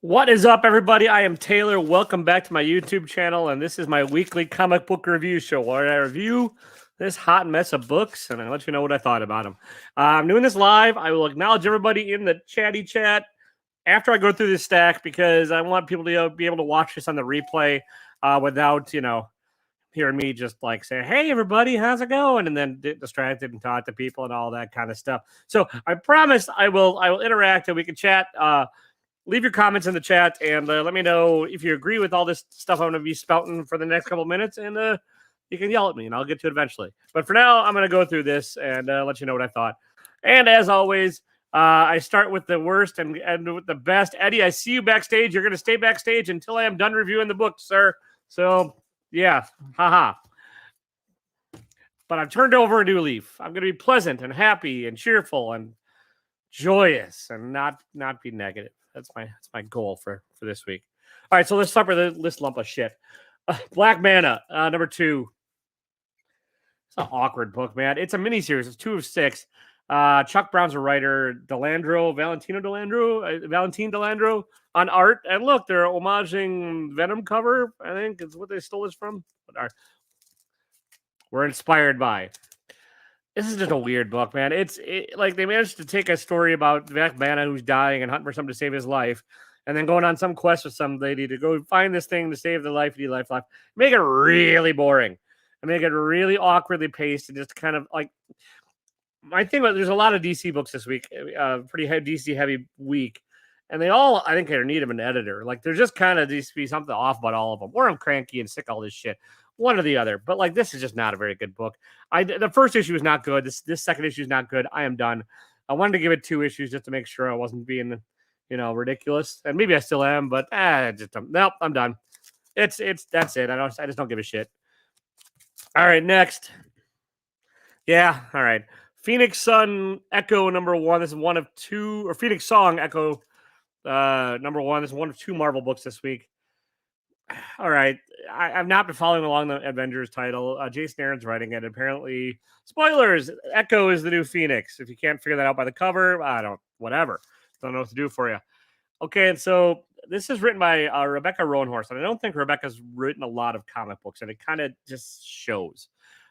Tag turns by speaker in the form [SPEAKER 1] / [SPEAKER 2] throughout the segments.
[SPEAKER 1] What is up, everybody? I am Taylor. Welcome back to my YouTube channel, and this is my weekly comic book review show where I review this hot mess of books and I let you know what I thought about them. I'm doing this live. I will acknowledge everybody in the chatty chat after I go through this stack because I want people to be able to watch this on the replay without, hearing me just like say, "Hey, everybody, how's it going?" and then distracted and talk to people and all that kind of stuff. So I promise I will interact and we can chat. Leave your comments in the chat and let me know if you agree with all this stuff I'm going to be spouting for the next couple of minutes. And you can yell at me and I'll get to it eventually. But for now, I'm going to go through this and let you know what I thought. And as always, I start with the worst and end with the best. Eddie, I see you backstage. You're going to stay backstage until I am done reviewing the book, sir. So, yeah, haha. But I've turned over a new leaf. I'm going to be pleasant and happy and cheerful and joyous and not be negative. That's my goal for this week. All right, so let's start with this lump of shit. Black Mana, number 2. It's an awkward book, man. It's a miniseries. It's 2 of 6. Chuck Brown's a writer. Valentine Delandro on art. And look, they're homaging Venom cover. I think is what they stole this from. But we're inspired by. This is just a weird book, man. It's like they managed to take a story about Black Mana who's dying and hunting for something to save his life, and then going on some quest with some lady to go find this thing to save the life. Make it really boring, and make it really awkwardly paced, and just kind of like my thing. About there's a lot of DC books this week, pretty DC heavy week, and they all I think are in need of an editor. Like there's just kind of needs to be something off about all of them. Or I'm cranky and sick of all this shit. One or the other, but like this is just not a very good book. The first issue is not good. This second issue is not good. I am done. I wanted to give it 2 issues just to make sure I wasn't being, ridiculous, and maybe I still am, but nope, I'm done. It's that's it. I just don't give a shit. All right, next. Yeah, all right. Phoenix Sun Echo number 1. This is one of 2, or Phoenix Song Echo number 1. This is one of 2 Marvel books this week. All right. I've not been following along the Avengers title. Jason Aaron's writing it. Apparently, spoilers, Echo is the new Phoenix. If you can't figure that out by the cover, whatever. Don't know what to do for you. Okay, and so this is written by Rebecca Roanhorse, and I don't think Rebecca's written a lot of comic books, and it kind of just shows.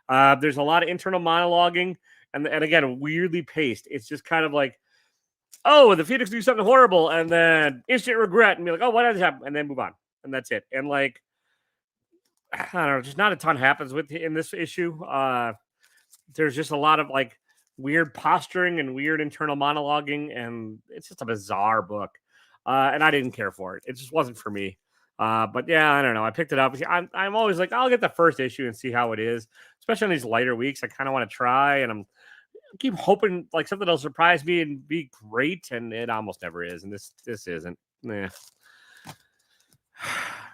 [SPEAKER 1] There's a lot of internal monologuing, and again, weirdly paced. It's just kind of like, oh, the Phoenix do something horrible, and then instant regret, and be like, oh, what did happen? And then move on. And that's it. And like, I don't know, just not a ton happens in this issue. There's just a lot of like weird posturing and weird internal monologuing, and it's just a bizarre book. And I didn't care for it. It just wasn't for me. But yeah, I don't know. I picked it up. I'm always like, I'll get the first issue and see how it is, especially on these lighter weeks. I kind of want to try, and I keep hoping like something will surprise me and be great, and it almost never is. And this isn't.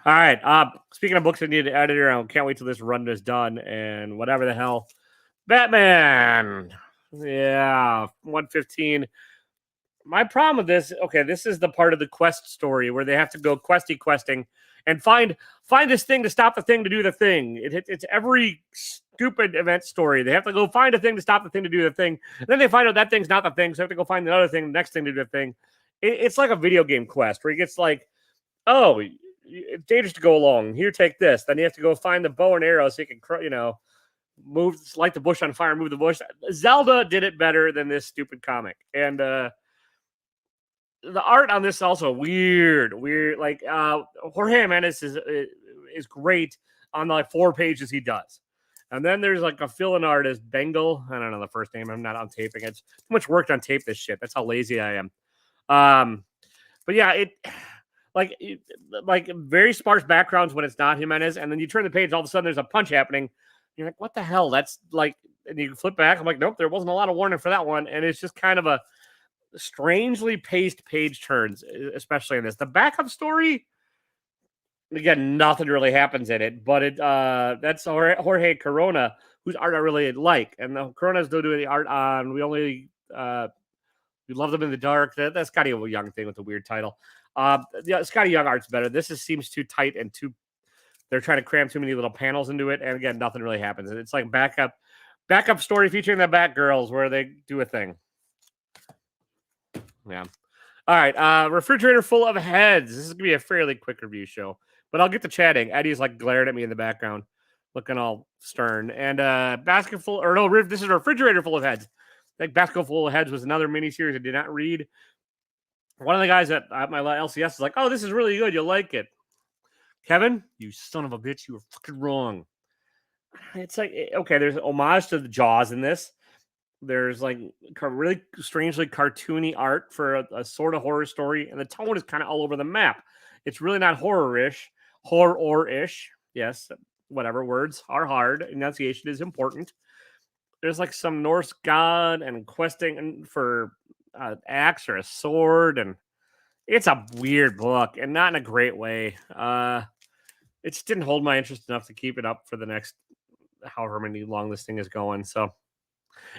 [SPEAKER 1] All right. Speaking of books that need an editor, I can't wait till this run is done. And whatever the hell, Batman. Yeah, 115. My problem with this, okay, this is the part of the quest story where they have to go questing and find this thing to stop the thing to do the thing. It's every stupid event story. They have to go find a thing to stop the thing to do the thing. And then they find out that thing's not the thing, so they have to go find another thing, the next thing to do the thing. It's like a video game quest where he gets like, oh, it's dangerous to go along. Here, take this. Then you have to go find the bow and arrow so you can, light the bush on fire, move the bush. Zelda did it better than this stupid comic. And the art on this is also weird. Like Jorge Jimenez is great on the 4 pages he does. And then there's like a fill-in artist, Bengal. I don't know the first name. I'm not on taping. It's too much work on tape this shit. That's how lazy I am. But yeah, like very sparse backgrounds when it's not Jimenez, and then you turn the page, all of a sudden there's a punch happening. You're like, what the hell? That's like, and you flip back. I'm like, nope, there wasn't a lot of warning for that one. And it's just kind of a strangely paced page turns, especially in this. The backup story, again, nothing really happens in it, but that's Jorge Corona, whose art I really like. And the Corona's still doing the art on We Love Them in the Dark. That's Scotty Young thing with the weird title. Yeah, Scotty Young art's better. This seems too tight and they're trying to cram too many little panels into it. And again, nothing really happens. It's like backup story featuring the Batgirls where they do a thing. Yeah. All right, refrigerator full of heads. This is gonna be a fairly quick review show, but I'll get to chatting. Eddie's like glaring at me in the background, looking all stern. And basket full, or no, this is a refrigerator full of heads. Like basket full of heads was another miniseries I did not read. One of the guys at my LCS is like, "Oh, this is really good. You'll like it." Kevin, you son of a bitch, you were fucking wrong. It's like okay, there's an homage to the Jaws in this. There's like really strangely cartoony art for a sort of horror story, and the tone is kind of all over the map. It's really not horror-ish. Yes, whatever, words are hard. Enunciation is important. There's like some Norse god and questing for axe or a sword, and it's a weird book and not in a great way. It just didn't hold my interest enough to keep it up for the next however many long this thing is going. So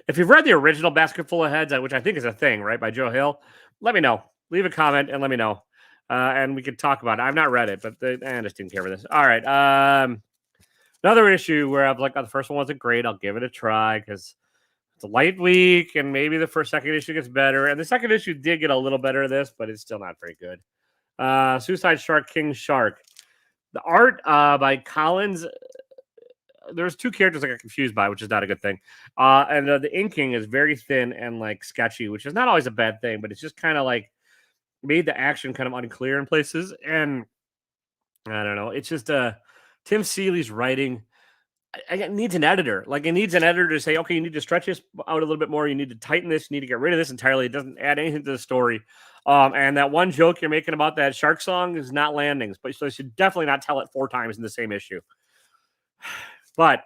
[SPEAKER 1] if you've read the original Basket Full of Heads, which I think is a thing, right, by Joe Hill, let me know. Leave a comment and let me know. And we could talk about it. I've not read it, but I just didn't care for this. All right. Another issue where I'm like, oh, the first one wasn't great. I'll give it a try because it's a light week and maybe the second issue gets better. And the second issue did get a little better of this, but it's still not very good. Suicide Shark, King Shark. The art by Collins, there's two characters I got confused by, which is not a good thing. And the inking is very thin and like sketchy, which is not always a bad thing, but it's just kind of like made the action kind of unclear in places. And I don't know. It's just Tim Seeley's writing. It needs an editor. Like it needs an editor to say, okay, you need to stretch this out a little bit more. You need to tighten this. You need to get rid of this entirely. It doesn't add anything to the story. And that one joke you're making about that shark song is not landing. But so you should definitely not tell it 4 times in the same issue. But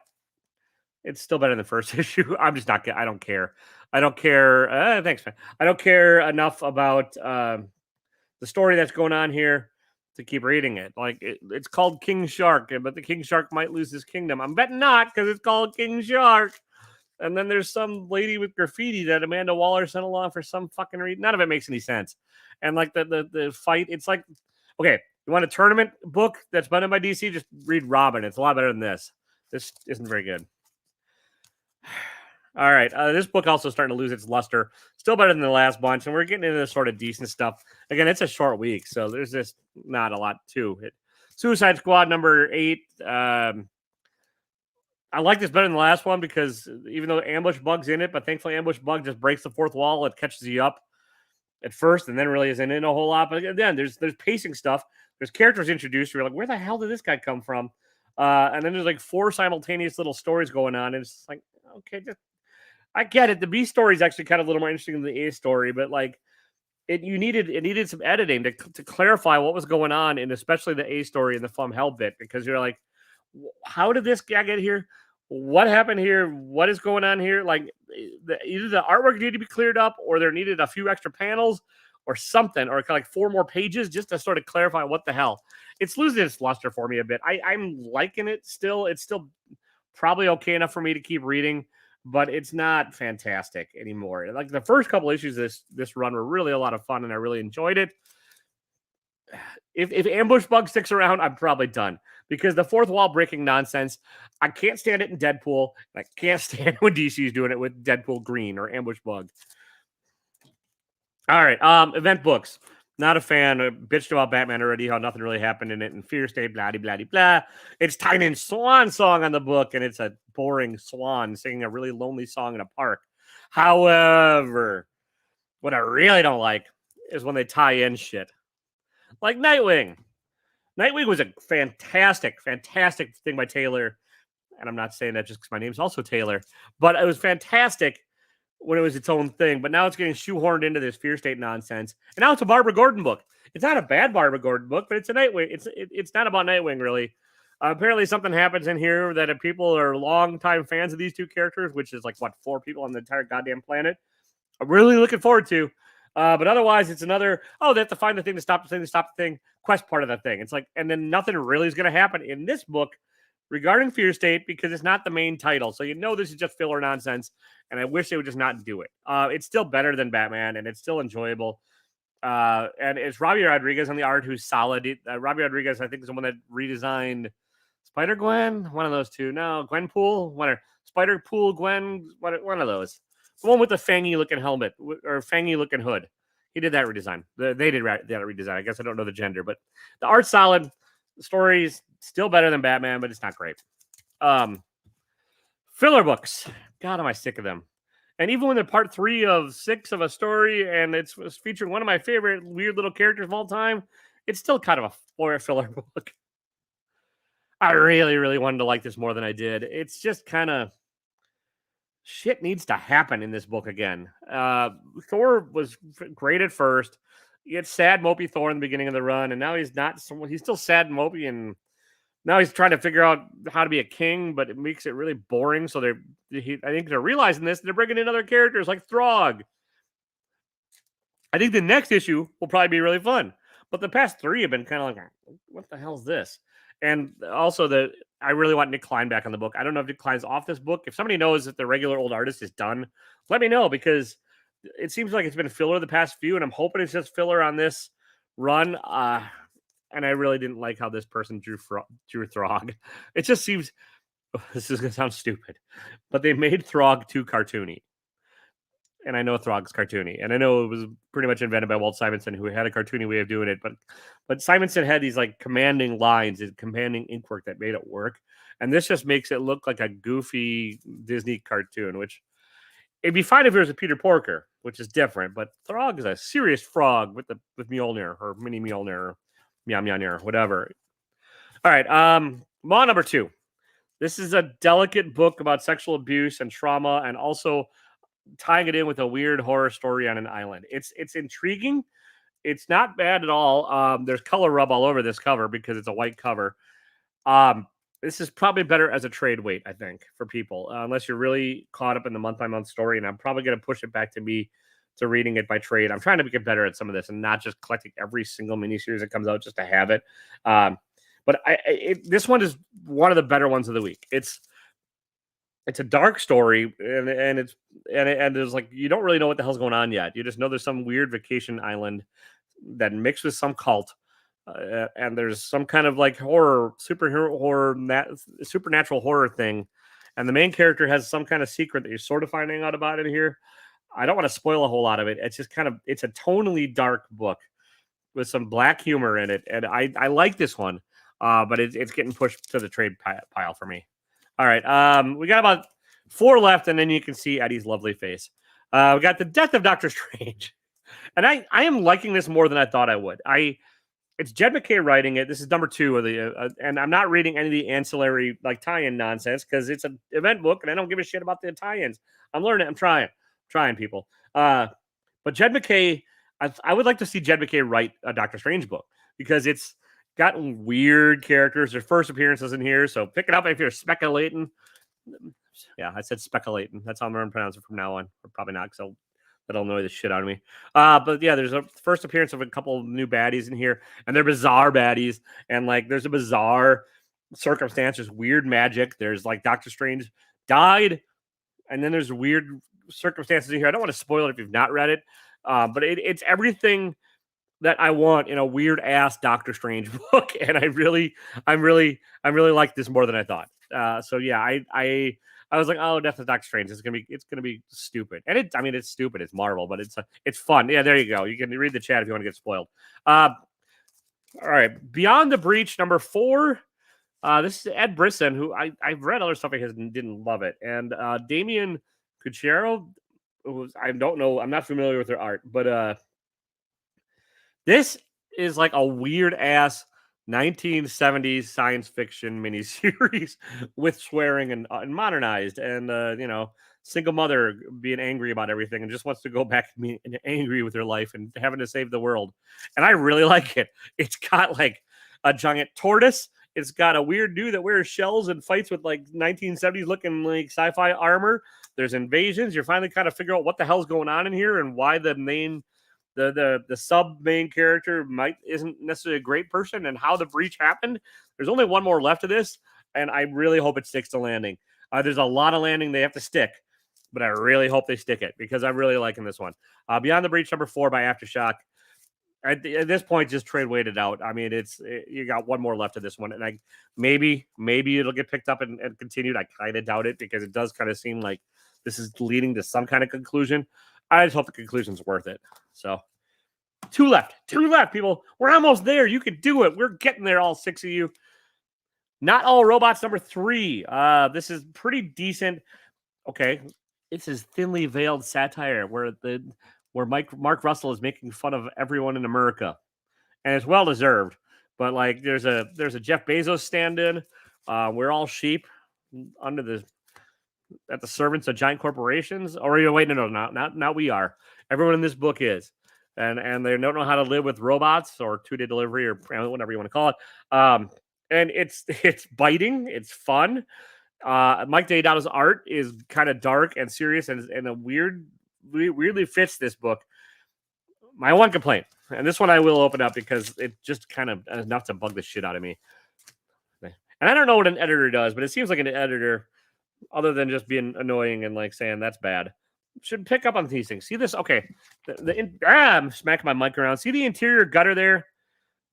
[SPEAKER 1] it's still better than the first issue. I'm just not. I don't care. I don't care. Thanks, man. I don't care enough about the story that's going on here to keep reading it. Like it's called King Shark, but the King Shark might lose his kingdom. I'm betting not because it's called King Shark. And then there's some lady with graffiti that Amanda Waller sent along for some fucking reason. None of it makes any sense. And like the fight, it's like, okay, you want a tournament book that's done by DC? Just read Robin. It's a lot better than this. This isn't very good. All right. This book also starting to lose its luster. Still better than the last bunch. And we're getting into this sort of decent stuff. Again, it's a short week. So there's just not a lot to it. Suicide Squad number 8. I like this better than the last one because even though Ambush Bug's in it, but thankfully Ambush Bug just breaks the fourth wall. It catches you up at first and then really isn't in a whole lot. But again, there's pacing stuff. There's characters introduced. You're like, where the hell did this guy come from? And then there's like 4 simultaneous little stories going on. And it's like, okay, I get it. The B story is actually kind of a little more interesting than the A story, but like it needed some editing to clarify what was going on, and especially the A story and the Flum Hell bit, because you're like, how did this guy get here? What happened here? What is going on here? Like either the artwork needed to be cleared up, or there needed a few extra panels, or something, or like 4 more pages just to sort of clarify what the hell. It's losing its luster for me a bit. I'm liking it still. It's still probably okay enough for me to keep reading, but it's not fantastic anymore. Like the first couple issues of this run were really a lot of fun, and I really enjoyed it. If Ambush Bug sticks around, I'm probably done because the fourth wall breaking nonsense, I can't stand it in Deadpool. I can't stand when DC's doing it with Deadpool Green or Ambush Bug. All right, event books. Not a fan. I bitched about Batman already, how nothing really happened in it, and Fear State, blah, blah, blah, blah. It's Tynan's swan song on the book, and it's a boring swan singing a really lonely song in a park. However, what I really don't like is when they tie in shit. Like Nightwing. Nightwing was a fantastic, fantastic thing by Taylor. And I'm not saying that just because my name's also Taylor, but it was fantastic when it was its own thing, but now it's getting shoehorned into this Fear State nonsense. And now it's a Barbara Gordon book. It's not a bad Barbara Gordon book, but it's a Nightwing. It's not about Nightwing, really. Apparently something happens in here that if people are longtime fans of these two characters, which is like, 4 people on the entire goddamn planet, I'm really looking forward to. But otherwise, it's another, they have to find the thing to stop the thing, quest part of that thing. It's like, and then nothing really is going to happen in this book regarding Fear State because it's not the main title. So this is just filler nonsense, and I wish they would just not do it. It's still better than Batman, and it's still enjoyable. And it's Robbie Rodriguez on the art who's solid. Robbie Rodriguez, I think, is the one that redesigned Spider-Gwen. One of those two. No, Gwenpool. Spider-Pool, Gwen. One of those. The one with the fangy-looking helmet or fangy-looking hood. He did that redesign. They did that redesign. I guess I don't know the gender, but the art's solid. The story's still better than Batman, but it's not great. Filler books. God, am I sick of them. And even when they're part 3 of 6 of a story and it's featuring one of my favorite weird little characters of all time, it's still kind of a filler book. I really, really wanted to like this more than I did. It's just kind of shit needs to happen in this book again. Thor was great at first. You had sad, mopey Thor in the beginning of the run, and now he's not. He's still sad and mopey, and now he's trying to figure out how to be a king, but it makes it really boring. So I think they're realizing this. They're bringing in other characters like Throg. I think the next issue will probably be really fun. But the past 3 have been kind of like, what the hell's this? And also I really want Nick Klein back on the book. I don't know if Nick Klein's off this book. If somebody knows that the regular old artist is done, let me know, because it seems like it's been filler the past few, and I'm hoping it's just filler on this run. And I really didn't like how this person drew Throg. It just seems, this is going to sound stupid, but they made Throg too cartoony. And I know Throg's cartoony, and I know it was pretty much invented by Walt Simonson, who had a cartoony way of doing it. But Simonson had these like commanding lines and commanding ink work that made it work. And this just makes it look like a goofy Disney cartoon, which it'd be fine if it was a Peter Porker, which is different. But Throg is a serious frog with Mjolnir or mini Mjolnir, or Mjolnir, whatever. All right, Maw number 2. This is a delicate book about sexual abuse and trauma, and also tying it in with a weird horror story on an island. It's intriguing. It's not bad at all. There's color rub all over this cover because it's a white cover. This is probably better as a trade weight, I think, for people, unless you're really caught up in the month-by-month story. And I'm probably going to push it back to me to reading it by trade. I'm trying to get better at some of this and not just collecting every single miniseries that comes out just to have it. But this one is one of the better ones of the week. It's a dark story, and there's like, you don't really know what the hell's going on yet. You just know there's some weird vacation island that mixed with some cult, and there's some kind of like superhero horror, supernatural horror thing, and the main character has some kind of secret that you're sort of finding out about in here. I don't want to spoil a whole lot of it. It's just it's a tonally dark book with some black humor in it, and I like this one, but it's getting pushed to the trade pile for me. All right, we got about 4 left, and then you can see Eddie's lovely face. We got The Death of Doctor Strange, and I am liking this more than I thought I would. It's Jed MacKay writing it. This is number 2 of the, and I'm not reading any of the ancillary like tie-in nonsense because it's an event book, and I don't give a shit about the tie-ins. I'm learning. I'm trying, people. But Jed MacKay, I would like to see Jed MacKay write a Doctor Strange book because it's got weird characters. Their first appearances in here, so pick it up if you're speculating. Yeah, I said speculating. That's how I'm going to pronounce it from now on. Or probably not, because that'll annoy the shit out of me. But yeah, there's a first appearance of a couple of new baddies in here, and they're bizarre baddies. And like, there's a bizarre circumstance. There's weird magic. There's like Doctor Strange died, and then there's weird circumstances in here. I don't want to spoil it if you've not read it, but it's everything that I want in a weird ass Doctor Strange book, and I really like this more than I thought. So yeah, I was like, oh, Death of Doctor Strange. It's gonna be stupid, and it's stupid. It's Marvel, but it's fun. Yeah, there you go. You can read the chat if you want to get spoiled. All right, Beyond the Breach number 4. This is Ed Brisson, who I've read other stuff he has and didn't love it, and Damian Cucciaro, who I don't know. I'm not familiar with their art, but this is like a weird ass 1970s science fiction miniseries with swearing and modernized, and single mother being angry about everything and just wants to go back and be angry with her life and having to save the world. And I really like it. It's got like a giant tortoise. It's got a weird dude that wears shells and fights with like 1970s looking like sci-fi armor. There's invasions. You're finally kind of figuring out what the hell's going on in here and why the sub main character isn't necessarily a great person, and how the breach happened. There's only one more left of this, and I really hope it sticks to landing. There's a lot of landing they have to stick, but I really hope they stick it because I'm really liking this one. Beyond the Breach number 4 by Aftershock. At this point, just trade wait it out. I mean, you got one more left of this one, and maybe it'll get picked up and continued. I kind of doubt it because it does kind of seem like this is leading to some kind of conclusion. I just hope the conclusion's worth it. So, Two left, people. We're almost there. You can do it. We're getting there, all 6 of you. Not All Robots number 3. This is pretty decent. Okay, this is thinly veiled satire where Mark Russell is making fun of everyone in America, and it's well deserved. But like, there's a Jeff Bezos stand-in. We're all sheep under the servants of giant corporations. Or wait, no, not we are. Everyone in this book is, and they don't know how to live with robots or 2-day delivery or whatever you want to call it. And it's biting. It's fun. Mike Deodato's art is kind of dark and serious and a weirdly fits this book. My one complaint, and this one I will open up because it just kind of enough to bug the shit out of me. And I don't know what an editor does, but it seems like an editor, other than just being annoying and like saying that's bad, should pick up on these things. See this? Okay. I'm smacking my mic around. See the interior gutter there?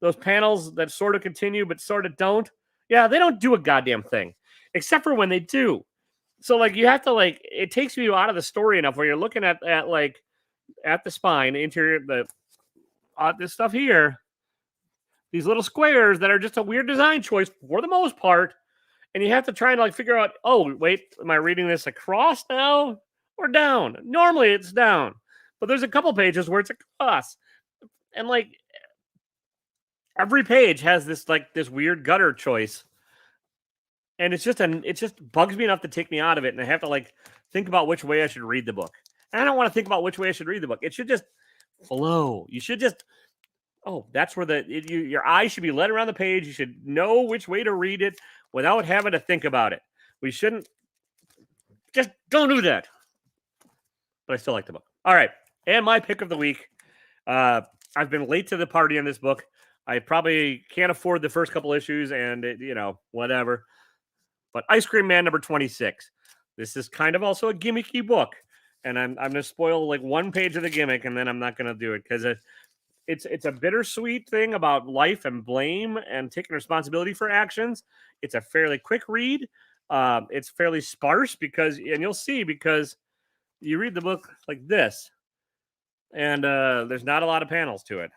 [SPEAKER 1] Those panels that sort of continue but sort of don't? Yeah, they don't do a goddamn thing. Except for when they do. So like you have to like, it takes you out of the story enough where you're looking at the spine, the interior, this stuff here, these little squares that are just a weird design choice for the most part. And you have to try and like figure out, oh, wait, am I reading this across now or down? Normally it's down, but there's a couple pages where it's across. And like every page has this weird gutter choice. And it just bugs me enough to take me out of it. And I have to like think about which way I should read the book. And I don't want to think about which way I should read the book. It should just flow. You should just, that's where your eyes should be led around the page. You should know which way to read it without having to think about it. We shouldn't, just don't do that. But I still like the book. All right. And my pick of the week. I've been late to the party on this book. I probably can't afford the first couple issues and whatever. But Ice Cream Man number 26. This is kind of also a gimmicky book. And I'm going to spoil like one page of the gimmick and then I'm not going to do it because it's a bittersweet thing about life and blame and taking responsibility for actions. It's a fairly quick read. It's fairly sparse and you'll see because you read the book like this and there's not a lot of panels to it.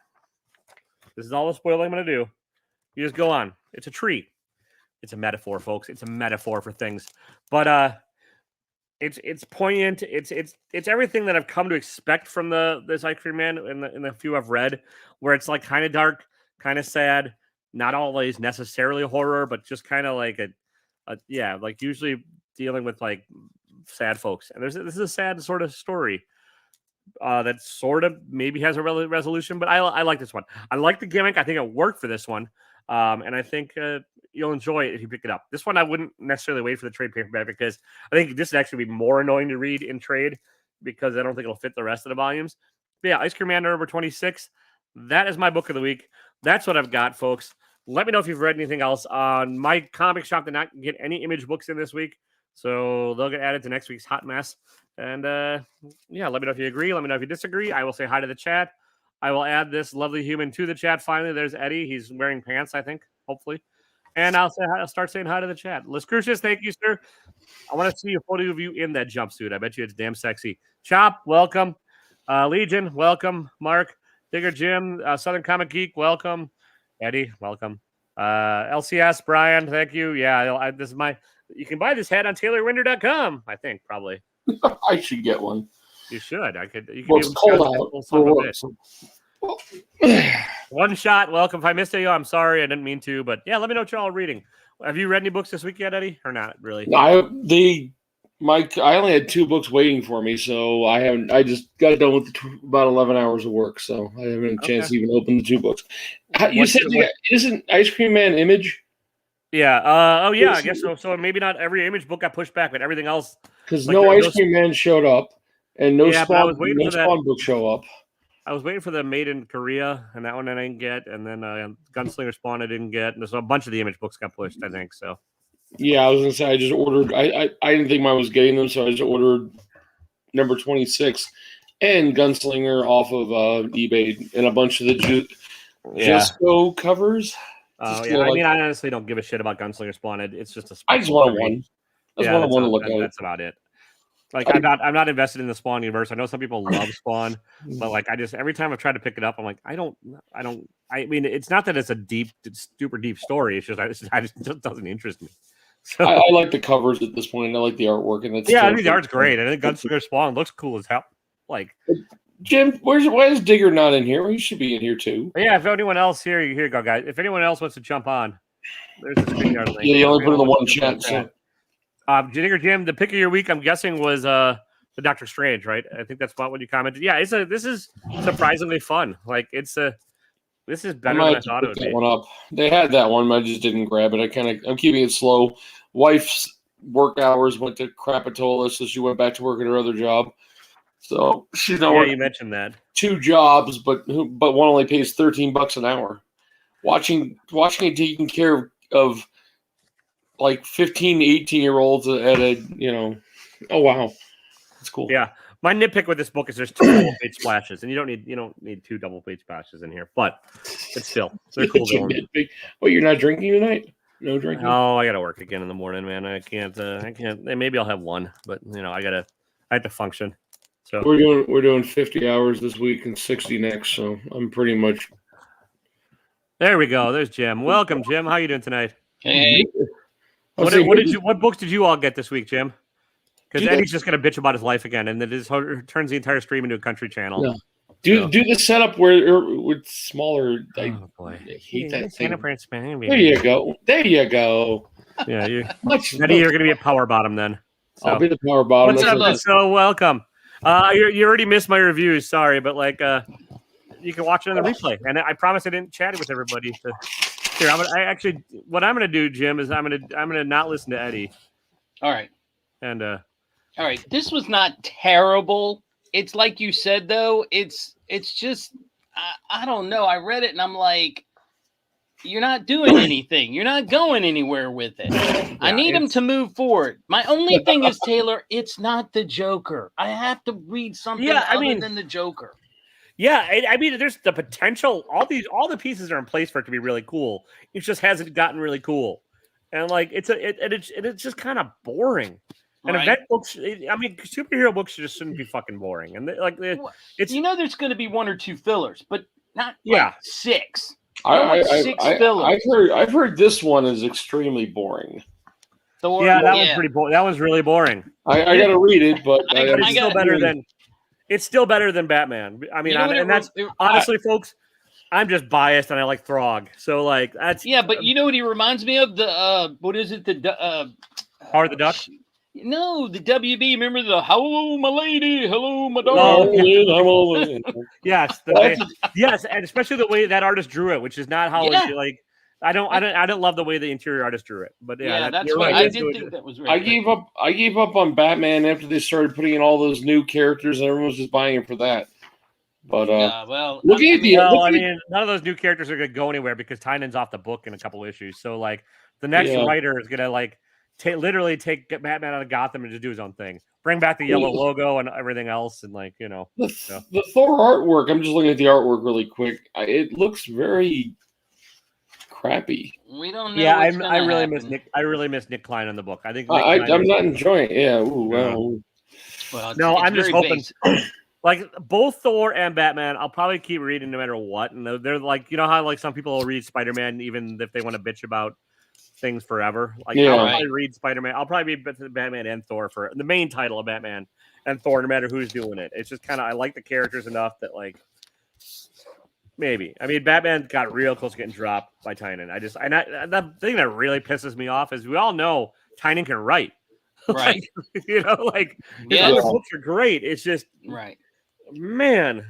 [SPEAKER 1] This is all the spoiling I'm going to do. You just go on. It's a tree. It's a metaphor, folks. It's a metaphor for things. But it's poignant. It's everything that I've come to expect from this Ice Cream Man in the few I've read, where it's like kind of dark, kind of sad, not always necessarily horror, but just kind of like like usually dealing with like sad folks. And this is a sad sort of story that sort of maybe has a resolution, but I like this one. I like the gimmick. I think it worked for this one. And I think you'll enjoy it if you pick it up. This one I wouldn't necessarily wait for the trade paperback because I think this would actually be more annoying to read in trade because I don't think it'll fit the rest of the volumes. But yeah, Ice Cream Man number 26. That is my book of the week. That's what I've got, folks. Let me know if you've read anything else. My comic shop did not get any Image books in this week, so they'll get added to next week's hot mess. And let me know if you agree. Let me know if you disagree. I will say hi to the chat. I will add this lovely human to the chat. Finally, there's Eddie. He's wearing pants, I think, hopefully. And I'll start saying hi to the chat. Les Crucius, thank you, sir. I want to see a photo of you in that jumpsuit. I bet you it's damn sexy. Chop, welcome. Legion, welcome. Mark, Digger Jim, Southern Comic Geek, welcome. Eddie, welcome. LCS, Brian, thank you. Yeah, this is you can buy this hat on TaylorWinder.com, I think, probably.
[SPEAKER 2] I should get one.
[SPEAKER 1] You should. You
[SPEAKER 2] well, it's cold out.
[SPEAKER 1] One shot. Welcome. If I missed you, I'm sorry. I didn't mean to, but yeah, let me know what you're all reading. Have you read any books this week yet, Eddie, or not really?
[SPEAKER 2] I only had 2 books waiting for me, so I haven't. I just got done with about 11 hours of work, so I haven't had a chance to even open the 2 books. You said isn't Ice Cream Man Image?
[SPEAKER 1] Yeah. I guess so. So maybe not every Image book got pushed back, but everything else.
[SPEAKER 2] Because no Ice Cream Man showed up, and no Spawn book show up.
[SPEAKER 1] I was waiting for the Made in Korea, and that one I didn't get, and then Gunslinger Spawn I didn't get, and so a bunch of the Image books got pushed, I think. So.
[SPEAKER 2] Yeah, I was gonna say I just ordered. I didn't think mine was getting them, so I just ordered number 26 and Gunslinger off of eBay and a bunch of the Jusco covers.
[SPEAKER 1] Oh yeah, I mean, I honestly don't give a shit about Gunslinger Spawn. It's just a.
[SPEAKER 2] I just want one. I just want to look at it.
[SPEAKER 1] That's about it. Like I'm not invested in the Spawn universe. I know some people love Spawn, but like every time I've tried to pick it up, I'm like, I mean, it's not that it's a super deep story. It's just it just doesn't interest me. So
[SPEAKER 2] I like the covers at this point. I like the artwork, and it's
[SPEAKER 1] I think the art's great. I think Gunslinger Spawn looks cool as hell. Like
[SPEAKER 2] Jim, why is Digger not in here? He should be in here too.
[SPEAKER 1] Yeah, if anyone else here you go, guys. If anyone else wants to jump on, there's the StreamYard link.
[SPEAKER 2] Yeah, you only put in the one chat. So.
[SPEAKER 1] Digger Jim, the pick of your week, I'm guessing was the Doctor Strange, right? I think that's about what you commented. Yeah, this is surprisingly fun. Like this is better than I thought it would be.
[SPEAKER 2] One up. They had that one, but I just didn't grab it. I'm keeping it slow. Wife's work hours went to Crapatola, so she went back to work at her other job. So she's not working.
[SPEAKER 1] You mentioned that 2
[SPEAKER 2] jobs, but one only pays $13 an hour. Watching it taking care of like 15, 18-year-olds at a, oh wow, that's cool.
[SPEAKER 1] Yeah, my nitpick with this book is there's 2 double page splashes, and you don't need 2 double page splashes in here, but it's still they're cool.
[SPEAKER 2] Well, you're not drinking tonight? No drinking?
[SPEAKER 1] Oh, I gotta work again in the morning, man. I can't. Maybe I'll have one, but I have to function. So
[SPEAKER 2] we're doing 50 hours this week and 60 next, so I'm pretty much.
[SPEAKER 1] There we go. There's Jim. Welcome, Jim. How you doing tonight?
[SPEAKER 3] Hey.
[SPEAKER 1] What books did you all get this week, Jim? Because Eddie's just gonna bitch about his life again, and it turns the entire stream into a country channel.
[SPEAKER 2] Yeah. Do the setup where it's smaller.
[SPEAKER 1] Oh boy,
[SPEAKER 2] I hate that thing.
[SPEAKER 1] There
[SPEAKER 2] you go. There you go.
[SPEAKER 1] Yeah, Eddie, you're gonna be a power bottom then. So.
[SPEAKER 2] I'll be the power bottom.
[SPEAKER 1] What's up? So welcome. You already missed my reviews. Sorry, but you can watch it on the replay. And I promise I didn't chat with everybody. Here, what I'm gonna do, Jim, is I'm gonna not listen to Eddie.
[SPEAKER 3] All right.
[SPEAKER 1] And
[SPEAKER 3] all right. This was not terrible. It's like you said though. It's just I don't know. I read it and I'm like, you're not doing anything. You're not going anywhere with it. Yeah, I need him to move forward. My only thing is, Taylor, it's not the Joker. I have to read something other than the Joker.
[SPEAKER 1] Yeah, I mean, there's the potential. All the pieces are in place for it to be really cool. It just hasn't gotten really cool, and it's just kind of boring. And event books, superhero books shouldn't be fucking boring. And it's
[SPEAKER 3] there's going to be 1 or 2 fillers, but not 6.
[SPEAKER 2] I've heard this one is extremely boring.
[SPEAKER 1] Thor, that was pretty boring. That was really boring.
[SPEAKER 2] I got to read it, but
[SPEAKER 1] it's still better than. It's still better than Batman. I mean, honestly, folks, I'm just biased and I like Throg. So that's
[SPEAKER 3] but you know what he reminds me of? The what is it? The
[SPEAKER 1] Howard the Duck?
[SPEAKER 3] No, the WB. Remember the hello, my lady, hello, my dog.
[SPEAKER 1] Yes, yes, and especially the way that artist drew it, which is not how I don't love the way the interior artist drew it, but
[SPEAKER 3] that's right. I did think that was right.
[SPEAKER 2] I gave up on Batman after they started putting in all those new characters, and everyone was just buying it for that. But
[SPEAKER 1] none of those new characters are going to go anywhere because Tynan's off the book in a couple issues. So the next writer is going to literally take Batman out of Gotham and just do his own thing. Bring back the yellow logo and everything else, and
[SPEAKER 2] the Thor artwork. I'm just looking at the artwork really quick. It looks very
[SPEAKER 3] crappy. We don't know.
[SPEAKER 1] Yeah, I really miss Nick Klein on the book. I think
[SPEAKER 2] I'm not enjoying it. Yeah. Ooh, wow.
[SPEAKER 3] Well,
[SPEAKER 1] no, I'm just hoping. Both Thor and Batman, I'll probably keep reading no matter what. And they're how some people will read Spider-Man even if they want to bitch about things forever. I'll probably read Spider-Man. I'll probably be Batman and Thor for the main title of Batman and Thor, no matter who's doing it. It's just kind of I like the characters enough that maybe. I mean, Batman got real close to getting dropped by Tynan. The thing that really pisses me off is we all know Tynan can write.
[SPEAKER 3] Right.
[SPEAKER 1] His other books are great. It's just man.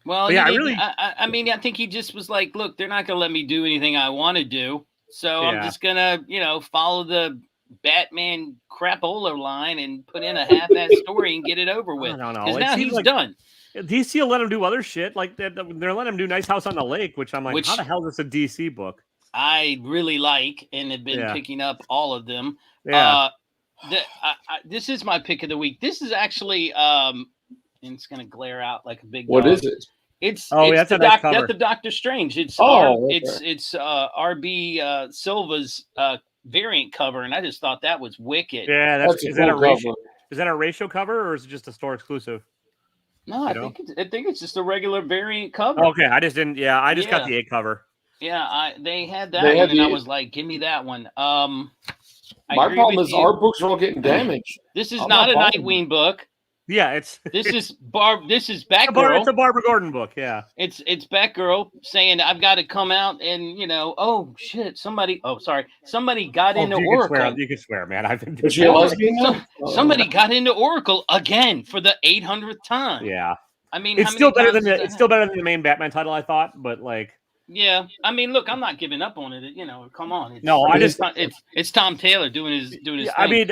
[SPEAKER 3] Well, I think he just was like, look, they're not going to let me do anything I want to do. So I'm just going to, follow the Batman crapola line and put in a half-ass story and get it over with.
[SPEAKER 1] I don't know.
[SPEAKER 3] Because now he's done.
[SPEAKER 1] DC will let him do other shit. They're letting him do Nice House on the Lake, which I'm like, how the hell is this a DC book?
[SPEAKER 3] I really like and have been picking up all of them.
[SPEAKER 1] Yeah.
[SPEAKER 3] This is my pick of the week. This is actually, and it's going to glare out like a big.
[SPEAKER 2] What is it?
[SPEAKER 3] It's
[SPEAKER 1] that's a nice cover.
[SPEAKER 3] That's the Doctor Strange. It's RB Silva's variant cover, and I just thought that was wicked.
[SPEAKER 1] Yeah, is that a Is that a ratio cover or is it just a store exclusive?
[SPEAKER 3] No, I think it's just a regular variant cover.
[SPEAKER 1] Okay, I just didn't. Yeah, I just got the 8 cover.
[SPEAKER 3] Yeah, they had that one, and I was like, "Give me that one."
[SPEAKER 2] My problem is our books are all getting damaged.
[SPEAKER 3] This is not a Nightwing book.
[SPEAKER 1] Yeah,
[SPEAKER 3] this is Batgirl.
[SPEAKER 1] It's a Barbara Gordon book. Yeah,
[SPEAKER 3] it's Batgirl saying, "I've got to come out and oh shit, somebody got into Oracle."
[SPEAKER 1] You can swear, man. I've been.
[SPEAKER 2] Is she a lesbian now?
[SPEAKER 3] Somebody got into Oracle again for the 800th time.
[SPEAKER 1] Yeah,
[SPEAKER 3] I mean,
[SPEAKER 1] it's still better than the main Batman title, I thought, but like.
[SPEAKER 3] Yeah, I mean, look, I'm not giving up on it. Come on. It's Tom Taylor doing his thing.
[SPEAKER 1] I mean,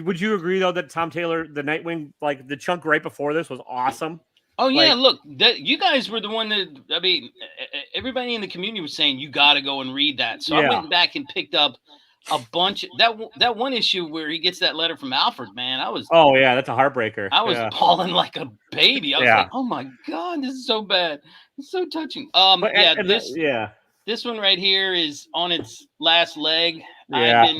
[SPEAKER 1] would you agree though that Tom Taylor, the Nightwing, like the chunk right before this was awesome?
[SPEAKER 3] Oh yeah, look, you guys were the one that everybody in the community was saying you got to go and read that. So I went back and picked up a bunch that one issue where he gets that letter from Alfred. Man,
[SPEAKER 1] oh yeah, that's a heartbreaker.
[SPEAKER 3] I was bawling like a baby. I was like, oh my god, this is so bad. It's so touching. This one right here is on its last leg.
[SPEAKER 1] Yeah.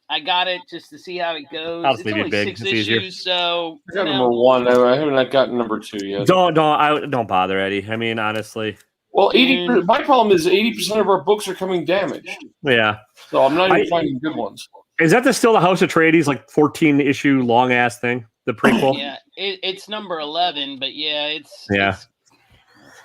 [SPEAKER 3] I got it just to see how it goes.
[SPEAKER 1] I'll
[SPEAKER 3] it's only 6 issues, so
[SPEAKER 2] I got number 1. I haven't gotten number 2 yet.
[SPEAKER 1] Don't bother, Eddie. I mean, honestly.
[SPEAKER 2] Well, my problem is 80% of our books are coming damaged.
[SPEAKER 1] Yeah.
[SPEAKER 2] So I'm not even finding good ones.
[SPEAKER 1] Is that still the House Atreides, like 14 issue long ass thing? The prequel?
[SPEAKER 3] Yeah, it's number 11, but it's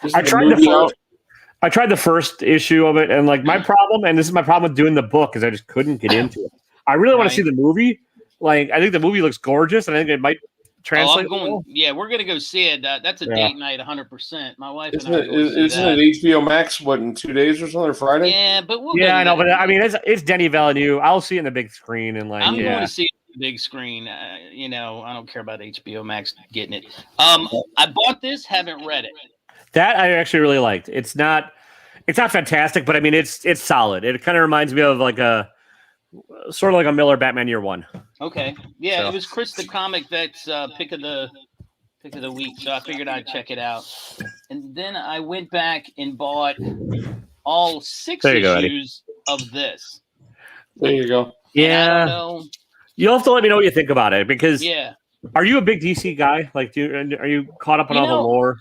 [SPEAKER 1] I tried the first issue of it, and like my problem, and this is my problem with doing the book, is I just couldn't get into it. I really want to see the movie. Like, I think the movie looks gorgeous, and I think it might translate.
[SPEAKER 3] We're gonna go see it. That's a date night, 100%. My wife
[SPEAKER 2] isn't it HBO Max? What, in 2 days or something, or Friday?
[SPEAKER 3] Yeah, but
[SPEAKER 1] I know, but I mean, it's Denis Villeneuve. I'll see it in the big screen, and like
[SPEAKER 3] I'm going to see it in the big screen. I don't care about HBO Max getting it. I bought this, haven't read it.
[SPEAKER 1] That I actually really liked. It's not fantastic, but I mean it's solid. It kind of reminds me of like a sort of like a Miller Batman Year One.
[SPEAKER 3] Okay, yeah, it was Chris the Comic that's pick of the week, so I figured I'd check it out. And then I went back and bought all 6 issues of this.
[SPEAKER 2] There you go.
[SPEAKER 1] Yeah,
[SPEAKER 3] I don't know.
[SPEAKER 1] You'll have to let me know what you think about it, because are you a big DC guy? Like, are you caught up on all the lore?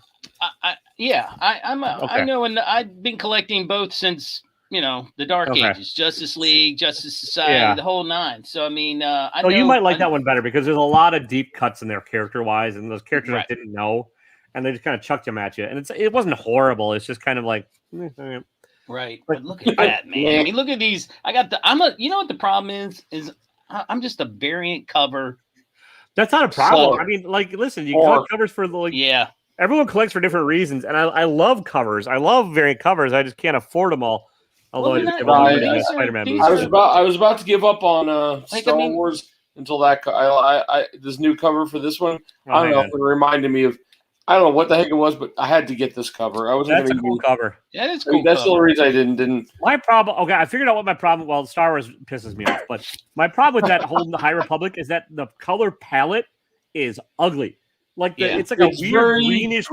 [SPEAKER 3] I know, and I've been collecting both since the Dark Ages, Justice League, Justice Society, the whole 9. So I mean,
[SPEAKER 1] you might like that one better because there's a lot of deep cuts in there character wise, and those characters I didn't know, and they just kind of chucked them at you, and it wasn't horrible. It's just kind of like,
[SPEAKER 3] right. But look at that, man. I mean, look at these. You know what the problem is I'm just a variant cover.
[SPEAKER 1] That's not a problem. I mean, like, listen, you collect covers for everyone collects for different reasons, and I love covers. I love variant covers. I just can't afford them all. Although Spider-Man movies.
[SPEAKER 2] I was about to give up on Star Wars until that. This new cover for this one. I don't know if it reminded me of. I don't know what the heck it was, but I had to get this cover.
[SPEAKER 1] That's a cool cover.
[SPEAKER 3] Yeah, it's cool.
[SPEAKER 2] That's the only reason I didn't.
[SPEAKER 1] My problem. Okay, I figured out what my problem. Well, Star Wars pisses me off, but my problem with that whole High Republic is that the color palette is ugly. Like it's like a weird greenish,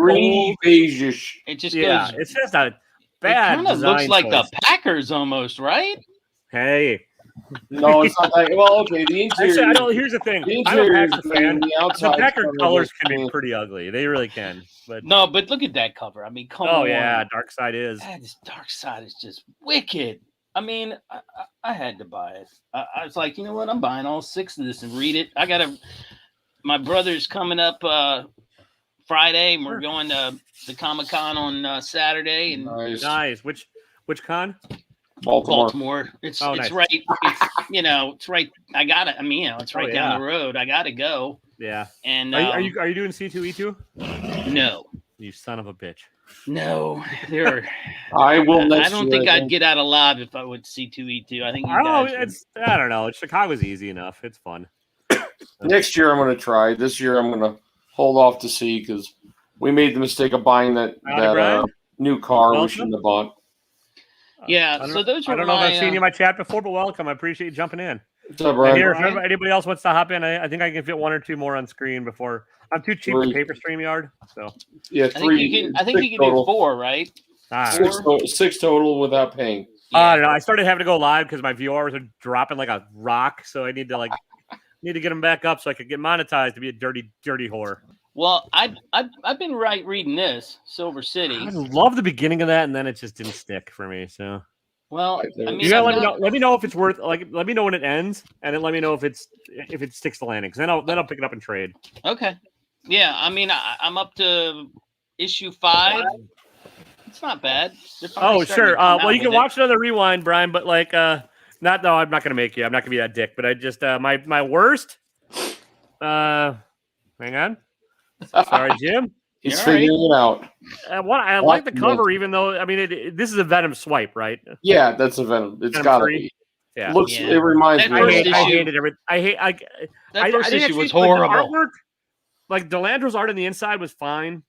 [SPEAKER 2] beige-ish.
[SPEAKER 3] It just goes.
[SPEAKER 1] It's just a bad.
[SPEAKER 3] It kind of looks like the Packers almost, right?
[SPEAKER 1] Hey.
[SPEAKER 2] No, it's not that. Well, okay. The interior.
[SPEAKER 1] Actually, here's the thing. I'm a Packers fan. The Packers colors can be pretty ugly. They really can. But
[SPEAKER 3] but look at that cover. I mean, come on.
[SPEAKER 1] Oh yeah, Dark Side is.
[SPEAKER 3] This Dark Side is just wicked. I mean, I had to buy it. I was like, you know what? I'm buying all 6 of this and read it. My brother's coming up Friday, and we're going to the Comic-Con on Saturday. And
[SPEAKER 1] nice. Which con?
[SPEAKER 2] Baltimore.
[SPEAKER 3] It's
[SPEAKER 1] nice.
[SPEAKER 3] right. It's right. I got it. I mean, it's right down the road. I got to go.
[SPEAKER 1] Yeah.
[SPEAKER 3] And
[SPEAKER 1] are you doing C2E2?
[SPEAKER 3] No.
[SPEAKER 1] You son of a bitch.
[SPEAKER 3] No,
[SPEAKER 2] I will.
[SPEAKER 3] I don't think I'd get out alive if I would C2E2. I think.
[SPEAKER 1] I don't know. Chicago's easy enough. It's fun.
[SPEAKER 2] Next year I'm going to try. This year I'm going to hold off to see because we made the mistake of buying that new car we shouldn't have bought.
[SPEAKER 3] Yeah, so those were
[SPEAKER 1] I don't know if I've seen you in my chat before, but welcome. I appreciate you jumping in.
[SPEAKER 2] What's up, Brian?
[SPEAKER 1] Here, if anybody else wants to hop in, I think I can fit 1 or 2 more on screen before. I'm too cheap to pay for StreamYard. So
[SPEAKER 2] yeah,
[SPEAKER 3] 3. I think you can do 4, right?
[SPEAKER 2] 6 total without paying.
[SPEAKER 1] I don't know. I started having to go live because my viewers are dropping like a rock, so I need to Need to get them back up so I could get monetized to be a dirty whore.
[SPEAKER 3] Well, I've been reading this Silver City.
[SPEAKER 1] I love the beginning of that, and then it just didn't stick for me. So,
[SPEAKER 3] well, I mean,
[SPEAKER 1] you gotta let me know. Let me know if it's worth. Like, let me know when it ends, and then let me know if it sticks to landing. Because then I'll pick it up and trade.
[SPEAKER 3] Okay. Yeah, I mean, I'm up to issue 5. It's not bad.
[SPEAKER 1] Oh, sure. Well, you can watch another rewind, Brian. But like, I'm not gonna make you. I'm not gonna be that dick. But I just my worst. Hang on. Sorry, Jim.
[SPEAKER 2] He's figuring it out.
[SPEAKER 1] I like the cover, even though I mean this is a Venom swipe, right?
[SPEAKER 2] Yeah, that's a Venom. It's gotta be.
[SPEAKER 1] Yeah.
[SPEAKER 2] It reminds me.
[SPEAKER 3] I
[SPEAKER 1] hated everything.
[SPEAKER 3] That first issue was horrible.
[SPEAKER 1] Like, the artwork, like Delandro's art on the inside was fine,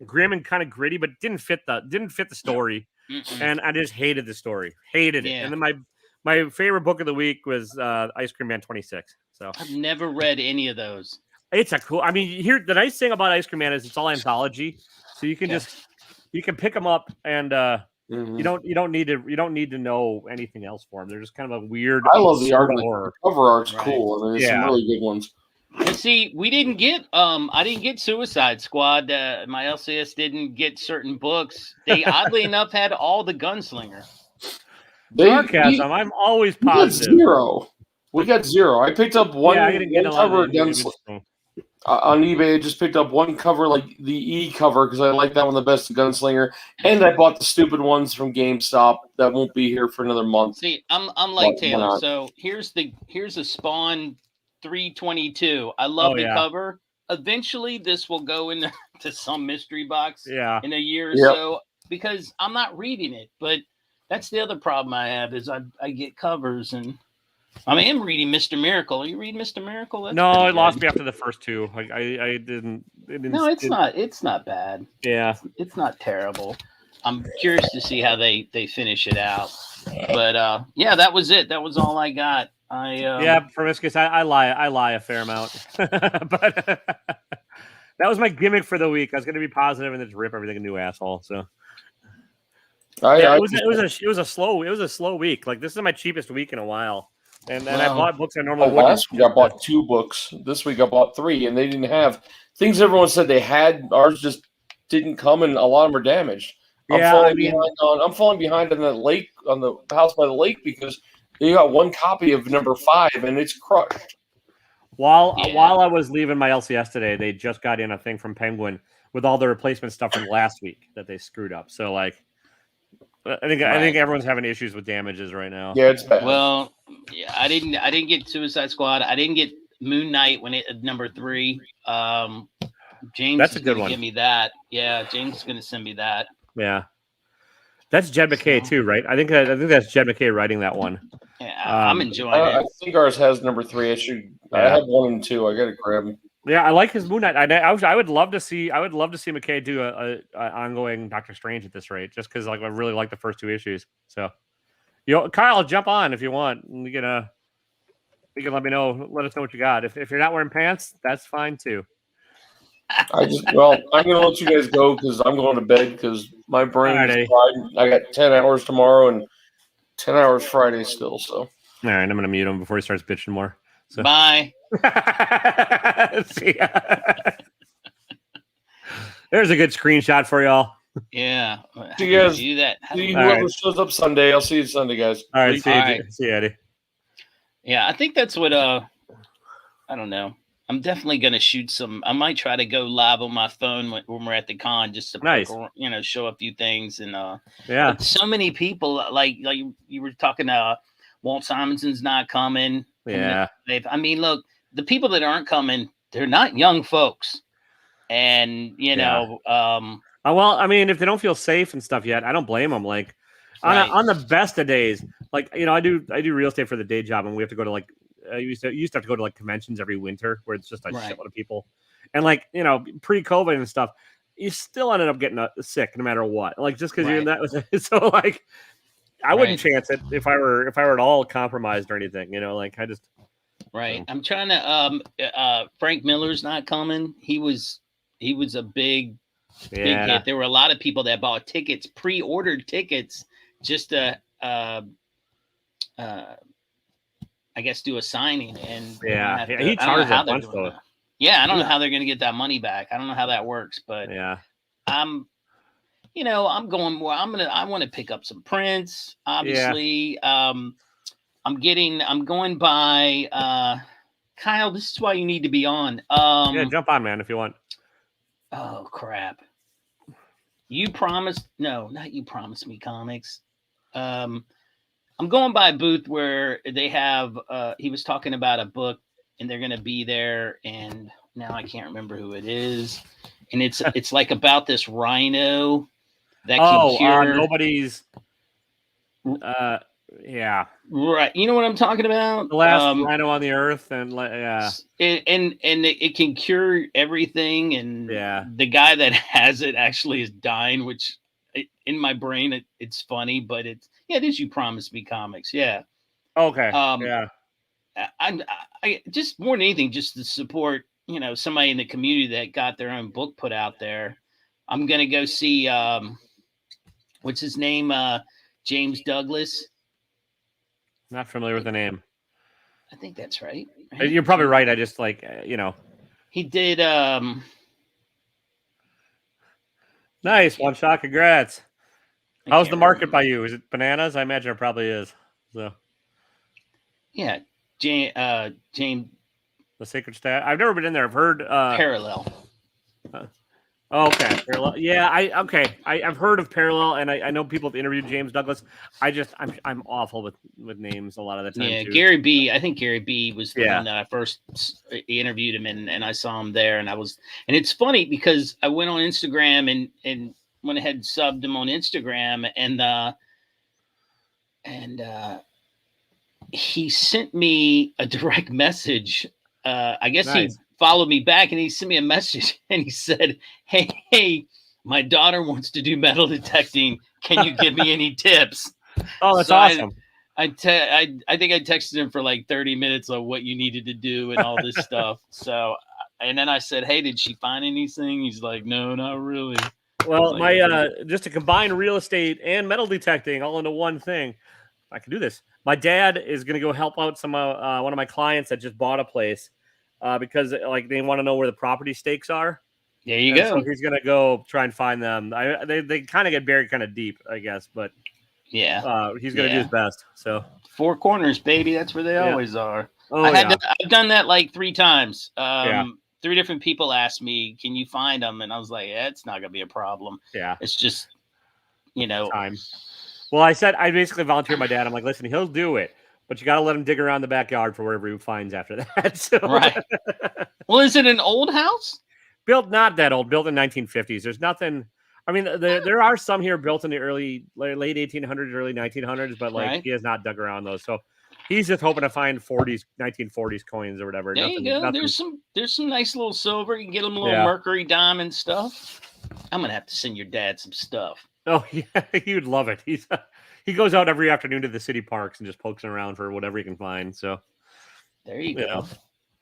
[SPEAKER 1] grim and kind of gritty, but didn't fit the story. And I just hated the story. Hated it. And then my favorite book of the week was Ice Cream Man 26. So
[SPEAKER 3] I've never read any of those.
[SPEAKER 1] It's a cool. I mean, here the nice thing about Ice Cream Man is it's all anthology, so you can you can pick them up and you don't need to know anything else for them. They're just kind of a weird.
[SPEAKER 2] I love the art.
[SPEAKER 1] Horror.
[SPEAKER 2] The cover art's cool. I mean, there's some really good ones.
[SPEAKER 3] And see, we didn't get I didn't get Suicide Squad. My LCS didn't get certain books. They oddly enough had all the Gunslinger.
[SPEAKER 1] Sarcasm. I'm always positive.
[SPEAKER 2] We got 0. I picked up one cover of Gunslinger. On eBay, I just picked up one cover, like the E cover, because I like that one the best, Gunslinger. And I bought the stupid ones from GameStop that won't be here for another month.
[SPEAKER 3] See, I'm like Taylor. So here's a Spawn 322. I love the cover. Eventually, this will go into some mystery box in a year or so because I'm not reading it. But that's the other problem I have is I get covers and. I mean, I'm reading Mr. Miracle. Are you reading Mr. Miracle?
[SPEAKER 1] No, it lost me after the first 2. I didn't.
[SPEAKER 3] No, it's not. It's not bad.
[SPEAKER 1] Yeah,
[SPEAKER 3] it's not terrible. I'm curious to see how they finish it out. But yeah, that was it. That was all I got.
[SPEAKER 1] Promiscuous. I lie a fair amount, but that was my gimmick for the week. I was going to be positive and just rip everything a new asshole. So. It was a slow week. Like this is my cheapest week in a while. And then I bought books I normally wouldn't.
[SPEAKER 2] Last week I bought 2 books. This week I bought 3, and they didn't have things everyone said they had. Ours just didn't come, and a lot of them are damaged. I'm falling behind on the lake, on the House by the Lake, because they got 1 copy of number 5, and it's crushed.
[SPEAKER 1] While I was leaving my LCS today, they just got in a thing from Penguin with all the replacement stuff from last week that they screwed up. So like. I think everyone's having issues with damages right now.
[SPEAKER 2] Yeah, it's bad.
[SPEAKER 3] Well, yeah, I didn't get Suicide Squad. I didn't get Moon Knight when it number 3. James
[SPEAKER 1] that's a good one.
[SPEAKER 3] Give me that. Yeah, James is gonna send me that.
[SPEAKER 1] Yeah, that's Jed McKay too, right? I think that's Jed McKay writing that one.
[SPEAKER 3] Yeah, I'm enjoying it.
[SPEAKER 2] I think ours has number 3. I have 1 and 2. I gotta grab them.
[SPEAKER 1] Yeah, I like his Moon Knight. I would love to see McKay do a ongoing Doctor Strange at this rate, just because like I really like the first 2 issues. So, Kyle, jump on if you want. You can let me know. Let us know what you got. If you're not wearing pants, that's fine too.
[SPEAKER 2] I'm gonna let you guys go because I'm going to bed because my brain is fried. I got 10 hours tomorrow and 10 hours Friday still. So,
[SPEAKER 1] all right, I'm gonna mute him before he starts bitching more. So.
[SPEAKER 3] Bye.
[SPEAKER 1] See ya. There's a good screenshot for y'all.
[SPEAKER 3] Yeah.
[SPEAKER 2] See you guys.
[SPEAKER 3] Do that.
[SPEAKER 2] Whoever shows up Sunday, I'll see you Sunday, guys.
[SPEAKER 1] All right. See you, Eddie.
[SPEAKER 3] Yeah, I think that's what. I don't know. I'm definitely gonna shoot some. I might try to go live on my phone when we're at the con, just to show a few things and
[SPEAKER 1] yeah.
[SPEAKER 3] So many people like you were talking. Walt Simonson's not coming.
[SPEAKER 1] Yeah.
[SPEAKER 3] I mean, look, the people that aren't coming, they're not young folks. And, well,
[SPEAKER 1] I mean, if they don't feel safe and stuff yet, I don't blame them. Like on the best of days, like, I do real estate for the day job, and we have to go to like, you used to have to go to like conventions every winter where it's just a shitload of people. And like, pre-COVID and stuff, you still ended up getting sick no matter what. Like just because you're in that. So like, I wouldn't chance it if I were at all compromised or anything, like I just.
[SPEAKER 3] Right. I'm trying to, Frank Miller's not coming. He was a big hit. There were a lot of people that bought tickets, pre-ordered tickets just to, I guess, do a signing, and
[SPEAKER 1] Yeah,
[SPEAKER 3] he
[SPEAKER 1] he charges a bunch though.
[SPEAKER 3] that. Yeah, I don't know how they're going to get that money back. I don't know how that works, but
[SPEAKER 1] Yeah,
[SPEAKER 3] I'm going more. I want to pick up some prints. Obviously, I'm going by. Kyle, this is why you need to be on.
[SPEAKER 1] yeah, jump on, man, if you want.
[SPEAKER 3] Oh crap! You promised? No, not you promised me comics. I'm going by a booth where they have. He was talking about a book, and they're going to be there, and now I can't remember who it is, and it's like about this rhino that can cure.
[SPEAKER 1] Nobody's. Yeah,
[SPEAKER 3] Right, you know what I'm talking about.
[SPEAKER 1] the last rhino on the earth, and yeah,
[SPEAKER 3] and it can cure everything, and
[SPEAKER 1] yeah.
[SPEAKER 3] the guy that has it actually is dying, which in my brain it's funny, but it is You Promised Me comics, yeah.
[SPEAKER 1] Okay,
[SPEAKER 3] yeah. I just more than anything, just to support somebody in the community that got their own book put out there. I'm gonna go see what's his name, James Douglas.
[SPEAKER 1] Not familiar with the name.
[SPEAKER 3] I think that's right.
[SPEAKER 1] You're probably right. I just
[SPEAKER 3] he did.
[SPEAKER 1] Nice one shot. Congrats. How's the market by you? Is it bananas? I imagine it probably is. So.
[SPEAKER 3] Yeah, James.
[SPEAKER 1] The Sacred Stat. I've never been in there. I've heard
[SPEAKER 3] Parallel.
[SPEAKER 1] Okay, Parallel. Yeah, I've heard of Parallel, and I know people have interviewed James Douglas. I'm awful with names a lot of the time.
[SPEAKER 3] Yeah,
[SPEAKER 1] too.
[SPEAKER 3] Gary B. I think Gary B. was the one that I first interviewed him, and I saw him there, and it's funny because I went on Instagram and went ahead and subbed him on Instagram, and he sent me a direct message. I guess he followed me back, and he sent me a message, and he said, hey, my daughter wants to do metal detecting. Can you give me any tips?
[SPEAKER 1] Oh, that's awesome.
[SPEAKER 3] I think I texted him for like 30 minutes of what you needed to do and all this stuff. So, and then I said, hey, did she find anything? He's like, no, not really.
[SPEAKER 1] Well, just to combine real estate and metal detecting all into one thing, I can do this. My dad is going to go help out one of my clients that just bought a place because they want to know where the property stakes are.
[SPEAKER 3] There you go.
[SPEAKER 1] So he's going to go try and find them. They kind of get buried kind of deep, I guess, but
[SPEAKER 3] yeah,
[SPEAKER 1] he's going to do his best. So
[SPEAKER 3] Four Corners, baby, that's where they always are.
[SPEAKER 1] Oh,
[SPEAKER 3] I've done that like 3 times. 3 different people asked me, "Can you find them?" And I was like, "Yeah, it's not going to be a problem."
[SPEAKER 1] Yeah,
[SPEAKER 3] it's just
[SPEAKER 1] time. Well, I basically volunteered my dad. I'm like, listen, he'll do it, but you got to let him dig around the backyard for whatever he finds after that. So. Right.
[SPEAKER 3] Well, is it an old house?
[SPEAKER 1] Not that old. Built in 1950s. There's nothing. I mean, there are some here built in the late 1800s, early 1900s, but he has not dug around those. So he's just hoping to find 1940s coins or whatever.
[SPEAKER 3] There you go. There's some nice little silver. You can get them a little mercury diamond stuff. I'm gonna have to send your dad some stuff.
[SPEAKER 1] Oh yeah, he would love it. He goes out every afternoon to the city parks and just pokes around for whatever he can find. So
[SPEAKER 3] there you go.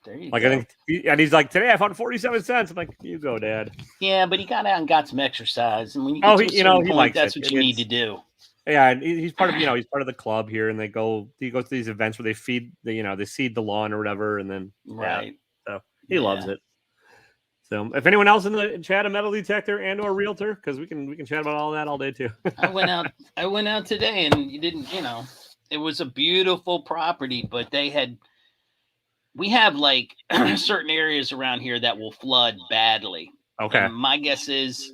[SPEAKER 3] There you go.
[SPEAKER 1] I think, and he's like, today I found 47 cents. I'm like, you go, Dad.
[SPEAKER 3] Yeah, but he got out and got some exercise, and when you get to a certain point, that's what you need to do.
[SPEAKER 1] Yeah, and he's part of he's part of the club here, and he goes to these events where they feed they seed the lawn or whatever, and then so he loves it. So, if anyone else in the chat a metal detector and or realtor, because we can chat about all that all day too.
[SPEAKER 3] I went out today, and you didn't. It was a beautiful property, but we have like certain areas around here that will flood badly.
[SPEAKER 1] Okay,
[SPEAKER 3] and my guess is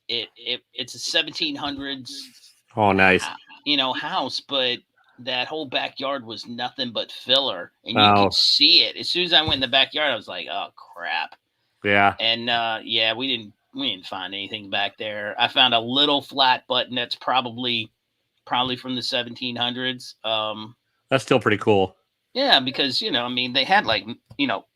[SPEAKER 3] it's a 1700s.
[SPEAKER 1] Oh, nice.
[SPEAKER 3] House, but that whole backyard was nothing but filler, and you could see it. As soon as I went in the backyard, I was like, "Oh crap!"
[SPEAKER 1] Yeah.
[SPEAKER 3] And we didn't find anything back there. I found a little flat button that's probably from the 1700s.
[SPEAKER 1] That's still pretty cool.
[SPEAKER 3] Yeah, because they had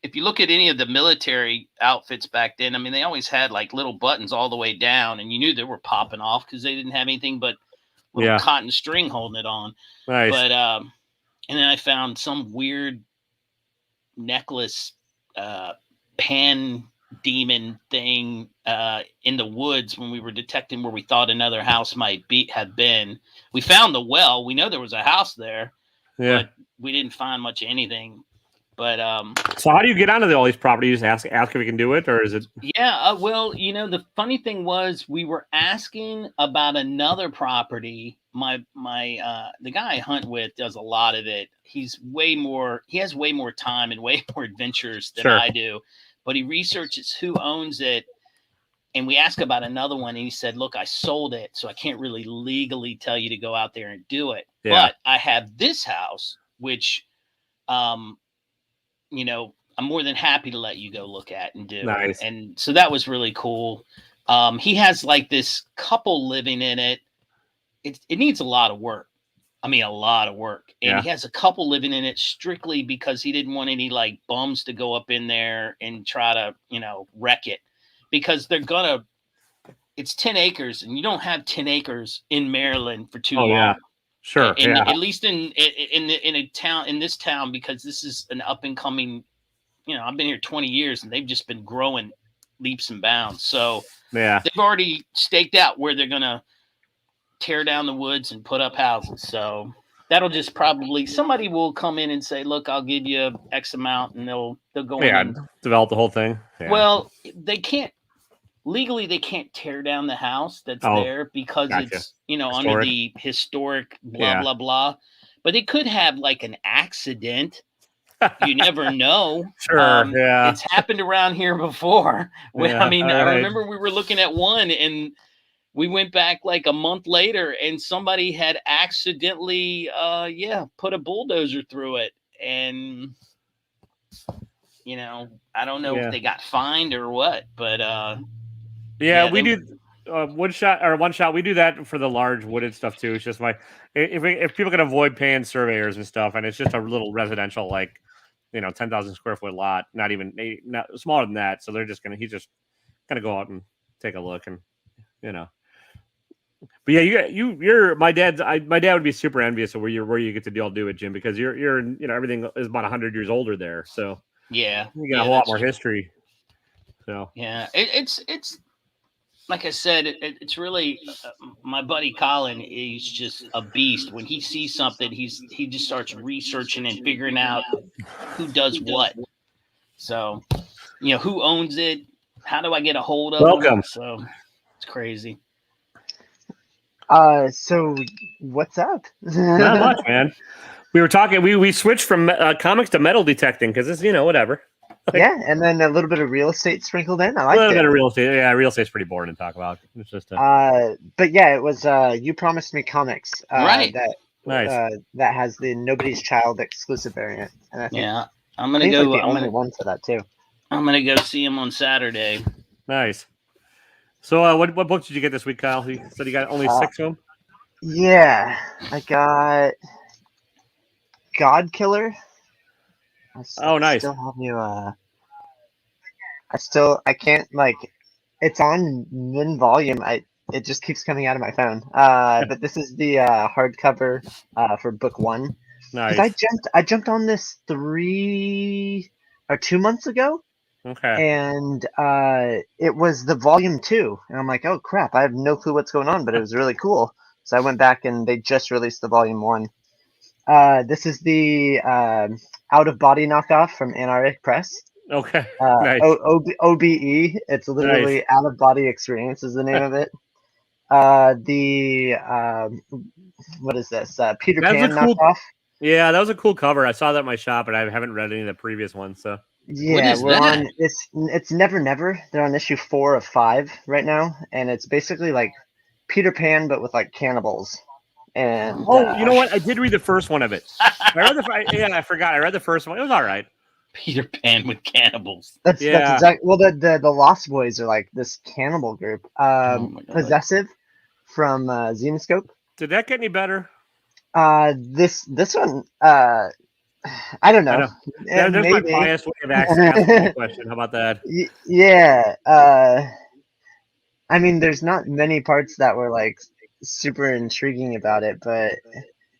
[SPEAKER 3] if you look at any of the military outfits back then, they always had like little buttons all the way down, and you knew they were popping off because they didn't have anything but little cotton string holding it on.
[SPEAKER 1] Nice.
[SPEAKER 3] But and then I found some weird necklace pan demon thing in the woods when we were detecting where we thought another house might have been. We found the well. We know there was a house there,
[SPEAKER 1] Yeah.
[SPEAKER 3] but we didn't find much of anything. But
[SPEAKER 1] So how do you get onto all these properties? Ask if we can do it, or is it?
[SPEAKER 3] yeah, well, the funny thing was we were asking about another property. My the guy I hunt with does a lot of it. He has way more time and way more adventures than
[SPEAKER 1] Sure.
[SPEAKER 3] I do. But he researches who owns it. And we asked about another one, and he said, "Look, I sold it, so I can't really legally tell you to go out there and do it.
[SPEAKER 1] Yeah.
[SPEAKER 3] But I have this house, which, I'm more than happy to let you go look at and do."
[SPEAKER 1] Nice.
[SPEAKER 3] And so that was really cool. He has like this couple living in it. It needs a lot of work. I mean, a lot of work. And
[SPEAKER 1] Yeah.
[SPEAKER 3] he has a couple living in it strictly because he didn't want any like bums to go up in there and try to, wreck it. Because it's 10 acres, and you don't have 10 acres in Maryland for too long.
[SPEAKER 1] Yeah. Sure.
[SPEAKER 3] And
[SPEAKER 1] yeah.
[SPEAKER 3] at least in this town, because this is an up and coming, I've been here 20 years and they've just been growing leaps and bounds. So
[SPEAKER 1] Yeah.
[SPEAKER 3] they've already staked out where they're going to tear down the woods and put up houses. So that'll just probably, somebody will come in and say, "Look, I'll give you X amount," and they'll go in and
[SPEAKER 1] develop the whole thing. Yeah.
[SPEAKER 3] Well, legally they can't tear down the house that's there because it's under the historic blah blah blah. But they could have like an accident. You never know.
[SPEAKER 1] Sure.
[SPEAKER 3] It's happened around here before.
[SPEAKER 1] Yeah,
[SPEAKER 3] I remember we were looking at one, and we went back like a month later, and somebody had accidentally put a bulldozer through it. And I don't know if they got fined or what, but
[SPEAKER 1] we do one shot. We do that for the large wooded stuff too. It's just if people can avoid paying surveyors and stuff, and it's just a little residential, like 10,000 square foot lot, not smaller than that. So he's just gonna go out and take a look, and But yeah, you're my dad. My dad would be super envious of where you get to do it, Jim, because you're everything is about 100 years older there. So
[SPEAKER 3] yeah,
[SPEAKER 1] you got a whole lot more history. So
[SPEAKER 3] yeah, it's like I said, it's really my buddy Colin. He's just a beast. When he sees something, he just starts researching and figuring out who does what. So who owns it? How do I get a hold of them? So it's crazy.
[SPEAKER 4] So what's up?
[SPEAKER 1] Not much, man. We were talking. We switched from comics to metal detecting because it's whatever.
[SPEAKER 4] Yeah, and then a little bit of real estate sprinkled in. I like
[SPEAKER 1] a little bit of real estate. Yeah, real estate's pretty boring to talk about. It's just.
[SPEAKER 4] But yeah, it was. You promised me comics.
[SPEAKER 3] Right.
[SPEAKER 4] That has the Nobody's Child exclusive variant. And I think,
[SPEAKER 3] I'm gonna go.
[SPEAKER 4] Like the only one for that too.
[SPEAKER 3] I'm gonna go see him on Saturday.
[SPEAKER 1] Nice. So, what books did you get this week, Kyle? He said you got only 6 of them.
[SPEAKER 4] Yeah, I got God Killer.
[SPEAKER 1] Nice.
[SPEAKER 4] Still have you. I can't it's on min volume. It just keeps coming out of my phone. But this is the hardcover for book 1.
[SPEAKER 1] Nice.
[SPEAKER 4] I jumped on this 2 months ago.
[SPEAKER 1] Okay.
[SPEAKER 4] And it was the volume 2, and I'm like, oh crap, I have no clue what's going on, but it was really cool. So I went back and they just released the volume 1. This is the Out of Body knockoff from Anarchic Press.
[SPEAKER 1] Okay. Nice.
[SPEAKER 4] OBE. It's literally Out of Body Experience is the name of it. What is this? Peter Pan knockoff.
[SPEAKER 1] Yeah, that was a cool cover. I saw that at my shop, and I haven't read any of the previous ones. So
[SPEAKER 4] yeah, we're on. It's Never Never. They're on issue 4 of 5 right now, and it's basically like Peter Pan but with like cannibals. And
[SPEAKER 1] you know what? I did read the first one of it. I forgot. I read the first one. It was all right.
[SPEAKER 3] Peter Pan with cannibals.
[SPEAKER 4] That's exactly. Well, the Lost Boys are like this cannibal group. Possessive from Xenoscope.
[SPEAKER 1] Did that get any better?
[SPEAKER 4] This one. I don't know.
[SPEAKER 1] There's my biased way of asking that question. How about that?
[SPEAKER 4] Yeah. I mean, there's not many parts that were like super intriguing about it, but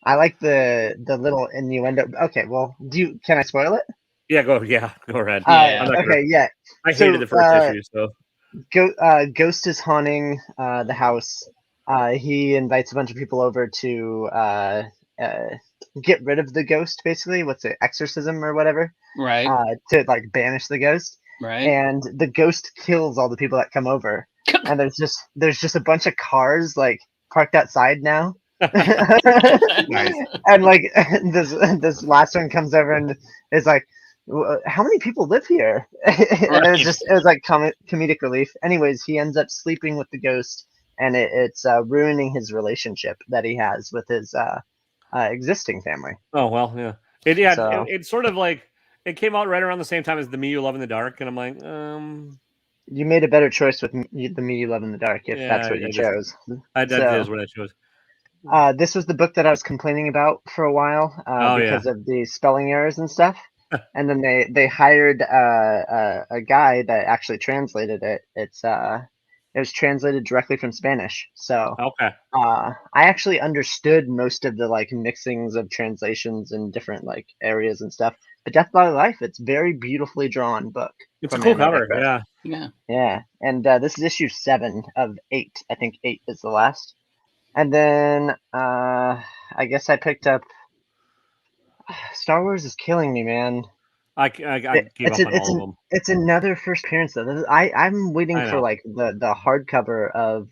[SPEAKER 4] I like the little innuendo. Okay, well, can I spoil it?
[SPEAKER 1] Yeah, go ahead.
[SPEAKER 4] Okay, yeah.
[SPEAKER 1] I hated the first issue, so.
[SPEAKER 4] Ghost is haunting the house. He invites a bunch of people over to get rid of the ghost, basically. What's it, exorcism or whatever?
[SPEAKER 3] Right.
[SPEAKER 4] To like banish the ghost.
[SPEAKER 3] Right.
[SPEAKER 4] And the ghost kills all the people that come over. And there's just a bunch of cars like parked outside now.
[SPEAKER 1] Nice.
[SPEAKER 4] And like this last one comes over and is like, how many people live here? And it was like comedic relief. Anyways, he ends up sleeping with the ghost, and it's ruining his relationship that he has with his existing family.
[SPEAKER 1] Oh well, yeah. It's sort of like it came out right around the same time as The Me You Love in the Dark, and I'm like,
[SPEAKER 4] You made a better choice with The Me You Love in the Dark, if that's what you chose.
[SPEAKER 1] That is what I chose.
[SPEAKER 4] This was the book that I was complaining about for a while because of the spelling errors and stuff. And then they hired a guy that actually translated it. It was translated directly from Spanish. So
[SPEAKER 1] okay.
[SPEAKER 4] I actually understood most of the like mixings of translations in different like areas and stuff. But Death by Life, it's very beautifully drawn book.
[SPEAKER 1] It's a cool cover,
[SPEAKER 4] yeah. And this is issue 7 of 8. I think 8 is the last. And then I guess I picked up Star Wars is killing me, man.
[SPEAKER 1] I gave up on all of them.
[SPEAKER 4] It's another first appearance though. I'm waiting for like the hardcover of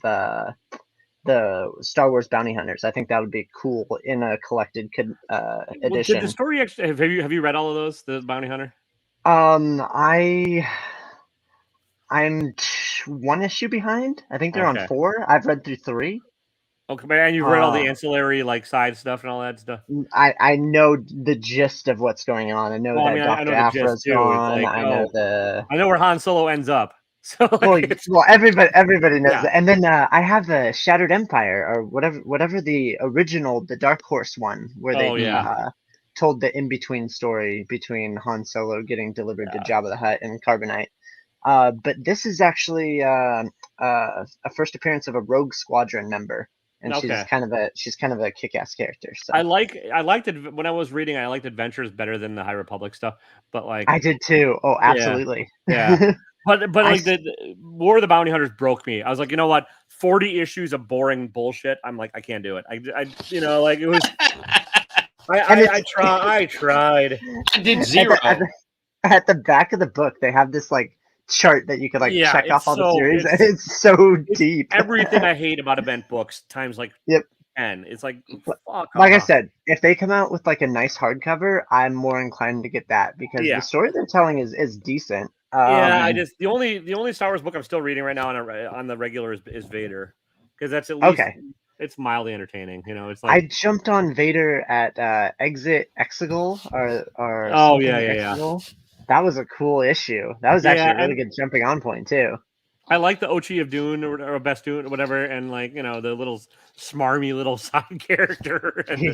[SPEAKER 4] the Star Wars Bounty Hunters. I think that would be cool in a collected edition.
[SPEAKER 1] Did the story actually have you read all of those, the Bounty Hunter?
[SPEAKER 4] I'm 1 issue behind. I think they're on 4. I've read through 3.
[SPEAKER 1] Okay, and you've read all the ancillary like side stuff and all that stuff.
[SPEAKER 4] I know the gist of what's going on. I know that Dr. Afra's gone.
[SPEAKER 1] Like,
[SPEAKER 4] I
[SPEAKER 1] know where Han Solo ends up. So
[SPEAKER 4] well, everybody knows that. And then I have the Shattered Empire or whatever the original, the Dark Horse one, where they told the in between story between Han Solo getting delivered to Jabba the Hutt and Carbonite. But this is actually a first appearance of a Rogue Squadron member. And she's kind of a kick-ass character. So
[SPEAKER 1] I liked it when I was reading. I liked Adventures better than the High Republic stuff. But like
[SPEAKER 4] I did too. Oh, absolutely.
[SPEAKER 1] Yeah. But like the War of the Bounty Hunters broke me. I was like, you know what? 40 issues of boring bullshit. I'm like, I can't do it. I like it was. I tried.
[SPEAKER 3] I did 0.
[SPEAKER 4] At the back of the book, they have this like chart that you could like check off all the series. It's so deep.
[SPEAKER 1] Everything I hate about event books times like 10. It's like fuck
[SPEAKER 4] like
[SPEAKER 1] off.
[SPEAKER 4] I said, if they come out with like a nice hardcover, I'm more inclined to get that because the story they're telling is decent.
[SPEAKER 1] The only Star Wars book I'm still reading right now on the regular is Vader, because that's at least it's mildly entertaining. You know, it's like
[SPEAKER 4] I jumped on Vader at Exit Exegol or Exegol. That was a cool issue. That was actually a really good jumping on point too.
[SPEAKER 1] I like the Ochi of Dune or Best Dune or whatever, and like the little smarmy little side character, and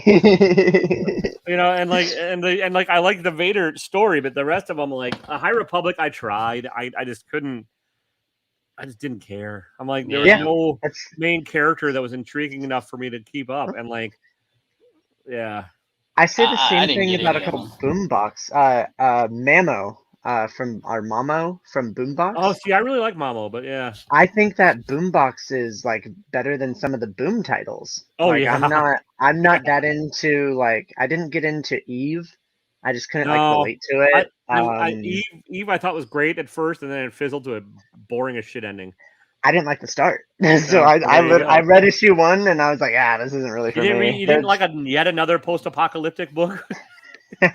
[SPEAKER 1] I like the Vader story, but the rest of them, like a High Republic, I tried. I just couldn't. I just didn't care. I'm like there was no main character that was intriguing enough for me to keep up, and like
[SPEAKER 4] I say the same thing about a couple Boombox. Mamo from our Mamo from Boombox.
[SPEAKER 1] Oh, see, I really like Mamo, but yeah.
[SPEAKER 4] I think that Boombox is like better than some of the Boom titles.
[SPEAKER 1] Oh
[SPEAKER 4] like,
[SPEAKER 1] yeah.
[SPEAKER 4] I'm not that into like I didn't get into Eve. I just couldn't relate to it.
[SPEAKER 1] Eve I thought was great at first, and then it fizzled to a boring as shit ending.
[SPEAKER 4] I didn't like the start, so I read issue 1 and I was like, this isn't really for me.
[SPEAKER 1] You didn't like yet another post-apocalyptic book?
[SPEAKER 3] All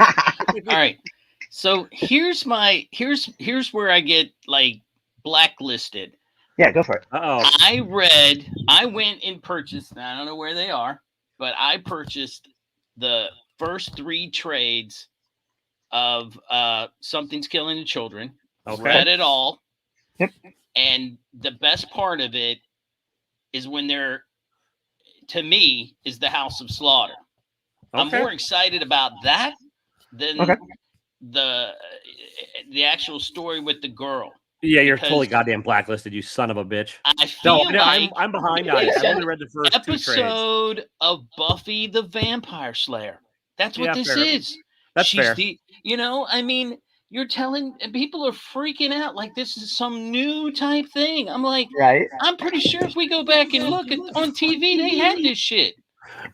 [SPEAKER 3] right, so here's where I get like blacklisted.
[SPEAKER 4] Yeah, go for it.
[SPEAKER 3] I went and purchased. I don't know where they are, but I purchased the first 3 trades of Something's Killing the Children.
[SPEAKER 1] Okay.
[SPEAKER 3] Read it all.
[SPEAKER 4] Yep.
[SPEAKER 3] And the best part of it is when to me, is the House of Slaughter. Okay. I'm more excited about that than the actual story with the girl.
[SPEAKER 1] Yeah, you're totally goddamn blacklisted, you son of a bitch.
[SPEAKER 3] I feel
[SPEAKER 1] I'm behind on it. I only read the first 2 trades.
[SPEAKER 3] Episode of Buffy the Vampire Slayer. That's what this is.
[SPEAKER 1] That's fair.
[SPEAKER 3] I mean, you're telling people are freaking out like this is some new type thing. I'm like, I'm pretty sure if we go back and look on TV, they had this shit.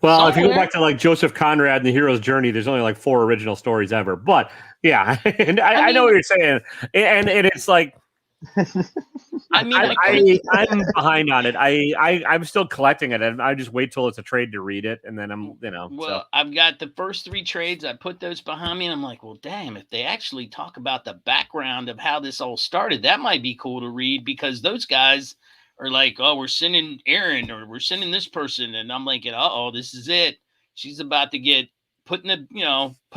[SPEAKER 1] Well, if you go
[SPEAKER 3] Somewhere.
[SPEAKER 1] back to like Joseph Conrad and the hero's journey, there's only like 4 original stories ever. But yeah, and I know what you're saying, and it's like
[SPEAKER 3] I mean, I
[SPEAKER 1] I'm behind on it. I'm still collecting it, and I just wait till it's a trade to read it, and then I'm So.
[SPEAKER 3] Well, I've got the first 3 trades. I put those behind me, and I'm like, well, damn, if they actually talk about the background of how this all started, that might be cool to read, because those guys are like, oh, we're sending Aaron, or we're sending this person, and I'm like, oh, this is it. She's about to get put in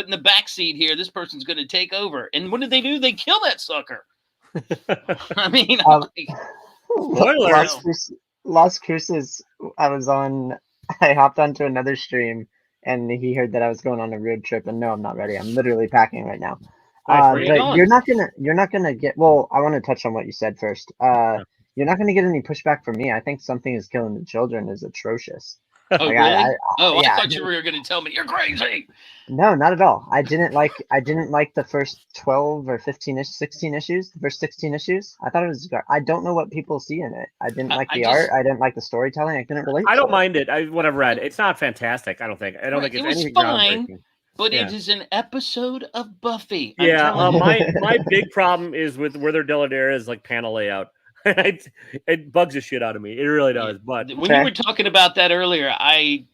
[SPEAKER 3] the back seat here. This person's going to take over. And what did they do? They kill that sucker. I mean,
[SPEAKER 1] Spoilers.
[SPEAKER 4] Las Cruces, I hopped onto another stream, and he heard that I was going on a road trip, and no, I'm not ready. I'm literally packing right now.
[SPEAKER 1] Nice, where you
[SPEAKER 4] But
[SPEAKER 3] going?
[SPEAKER 4] you're not gonna get. Well, I want to touch on what you said first. You're not gonna get any pushback from me. I think Something is Killing the Children is atrocious.
[SPEAKER 3] Oh,
[SPEAKER 4] Like,
[SPEAKER 3] really?
[SPEAKER 4] I
[SPEAKER 3] I thought you were going to tell me you're crazy.
[SPEAKER 4] No, not at all. I didn't like the first 12 or 15 16 issues. The first 16 issues. I thought it was. I don't know what people see in it. I didn't like the art. I didn't like the storytelling. I couldn't relate.
[SPEAKER 1] I don't
[SPEAKER 4] to
[SPEAKER 1] mind it. What I've read, it's not fantastic. I don't think it's
[SPEAKER 3] It was
[SPEAKER 1] anything
[SPEAKER 3] fine,
[SPEAKER 1] groundbreaking.
[SPEAKER 3] but
[SPEAKER 1] Yeah.
[SPEAKER 3] it is an episode of Buffy. I'm
[SPEAKER 1] Yeah,
[SPEAKER 3] telling you.
[SPEAKER 1] my big problem is with Werther Deladera's like panel layout. It bugs the shit out of me. It really does. But
[SPEAKER 3] When you were talking about that earlier, I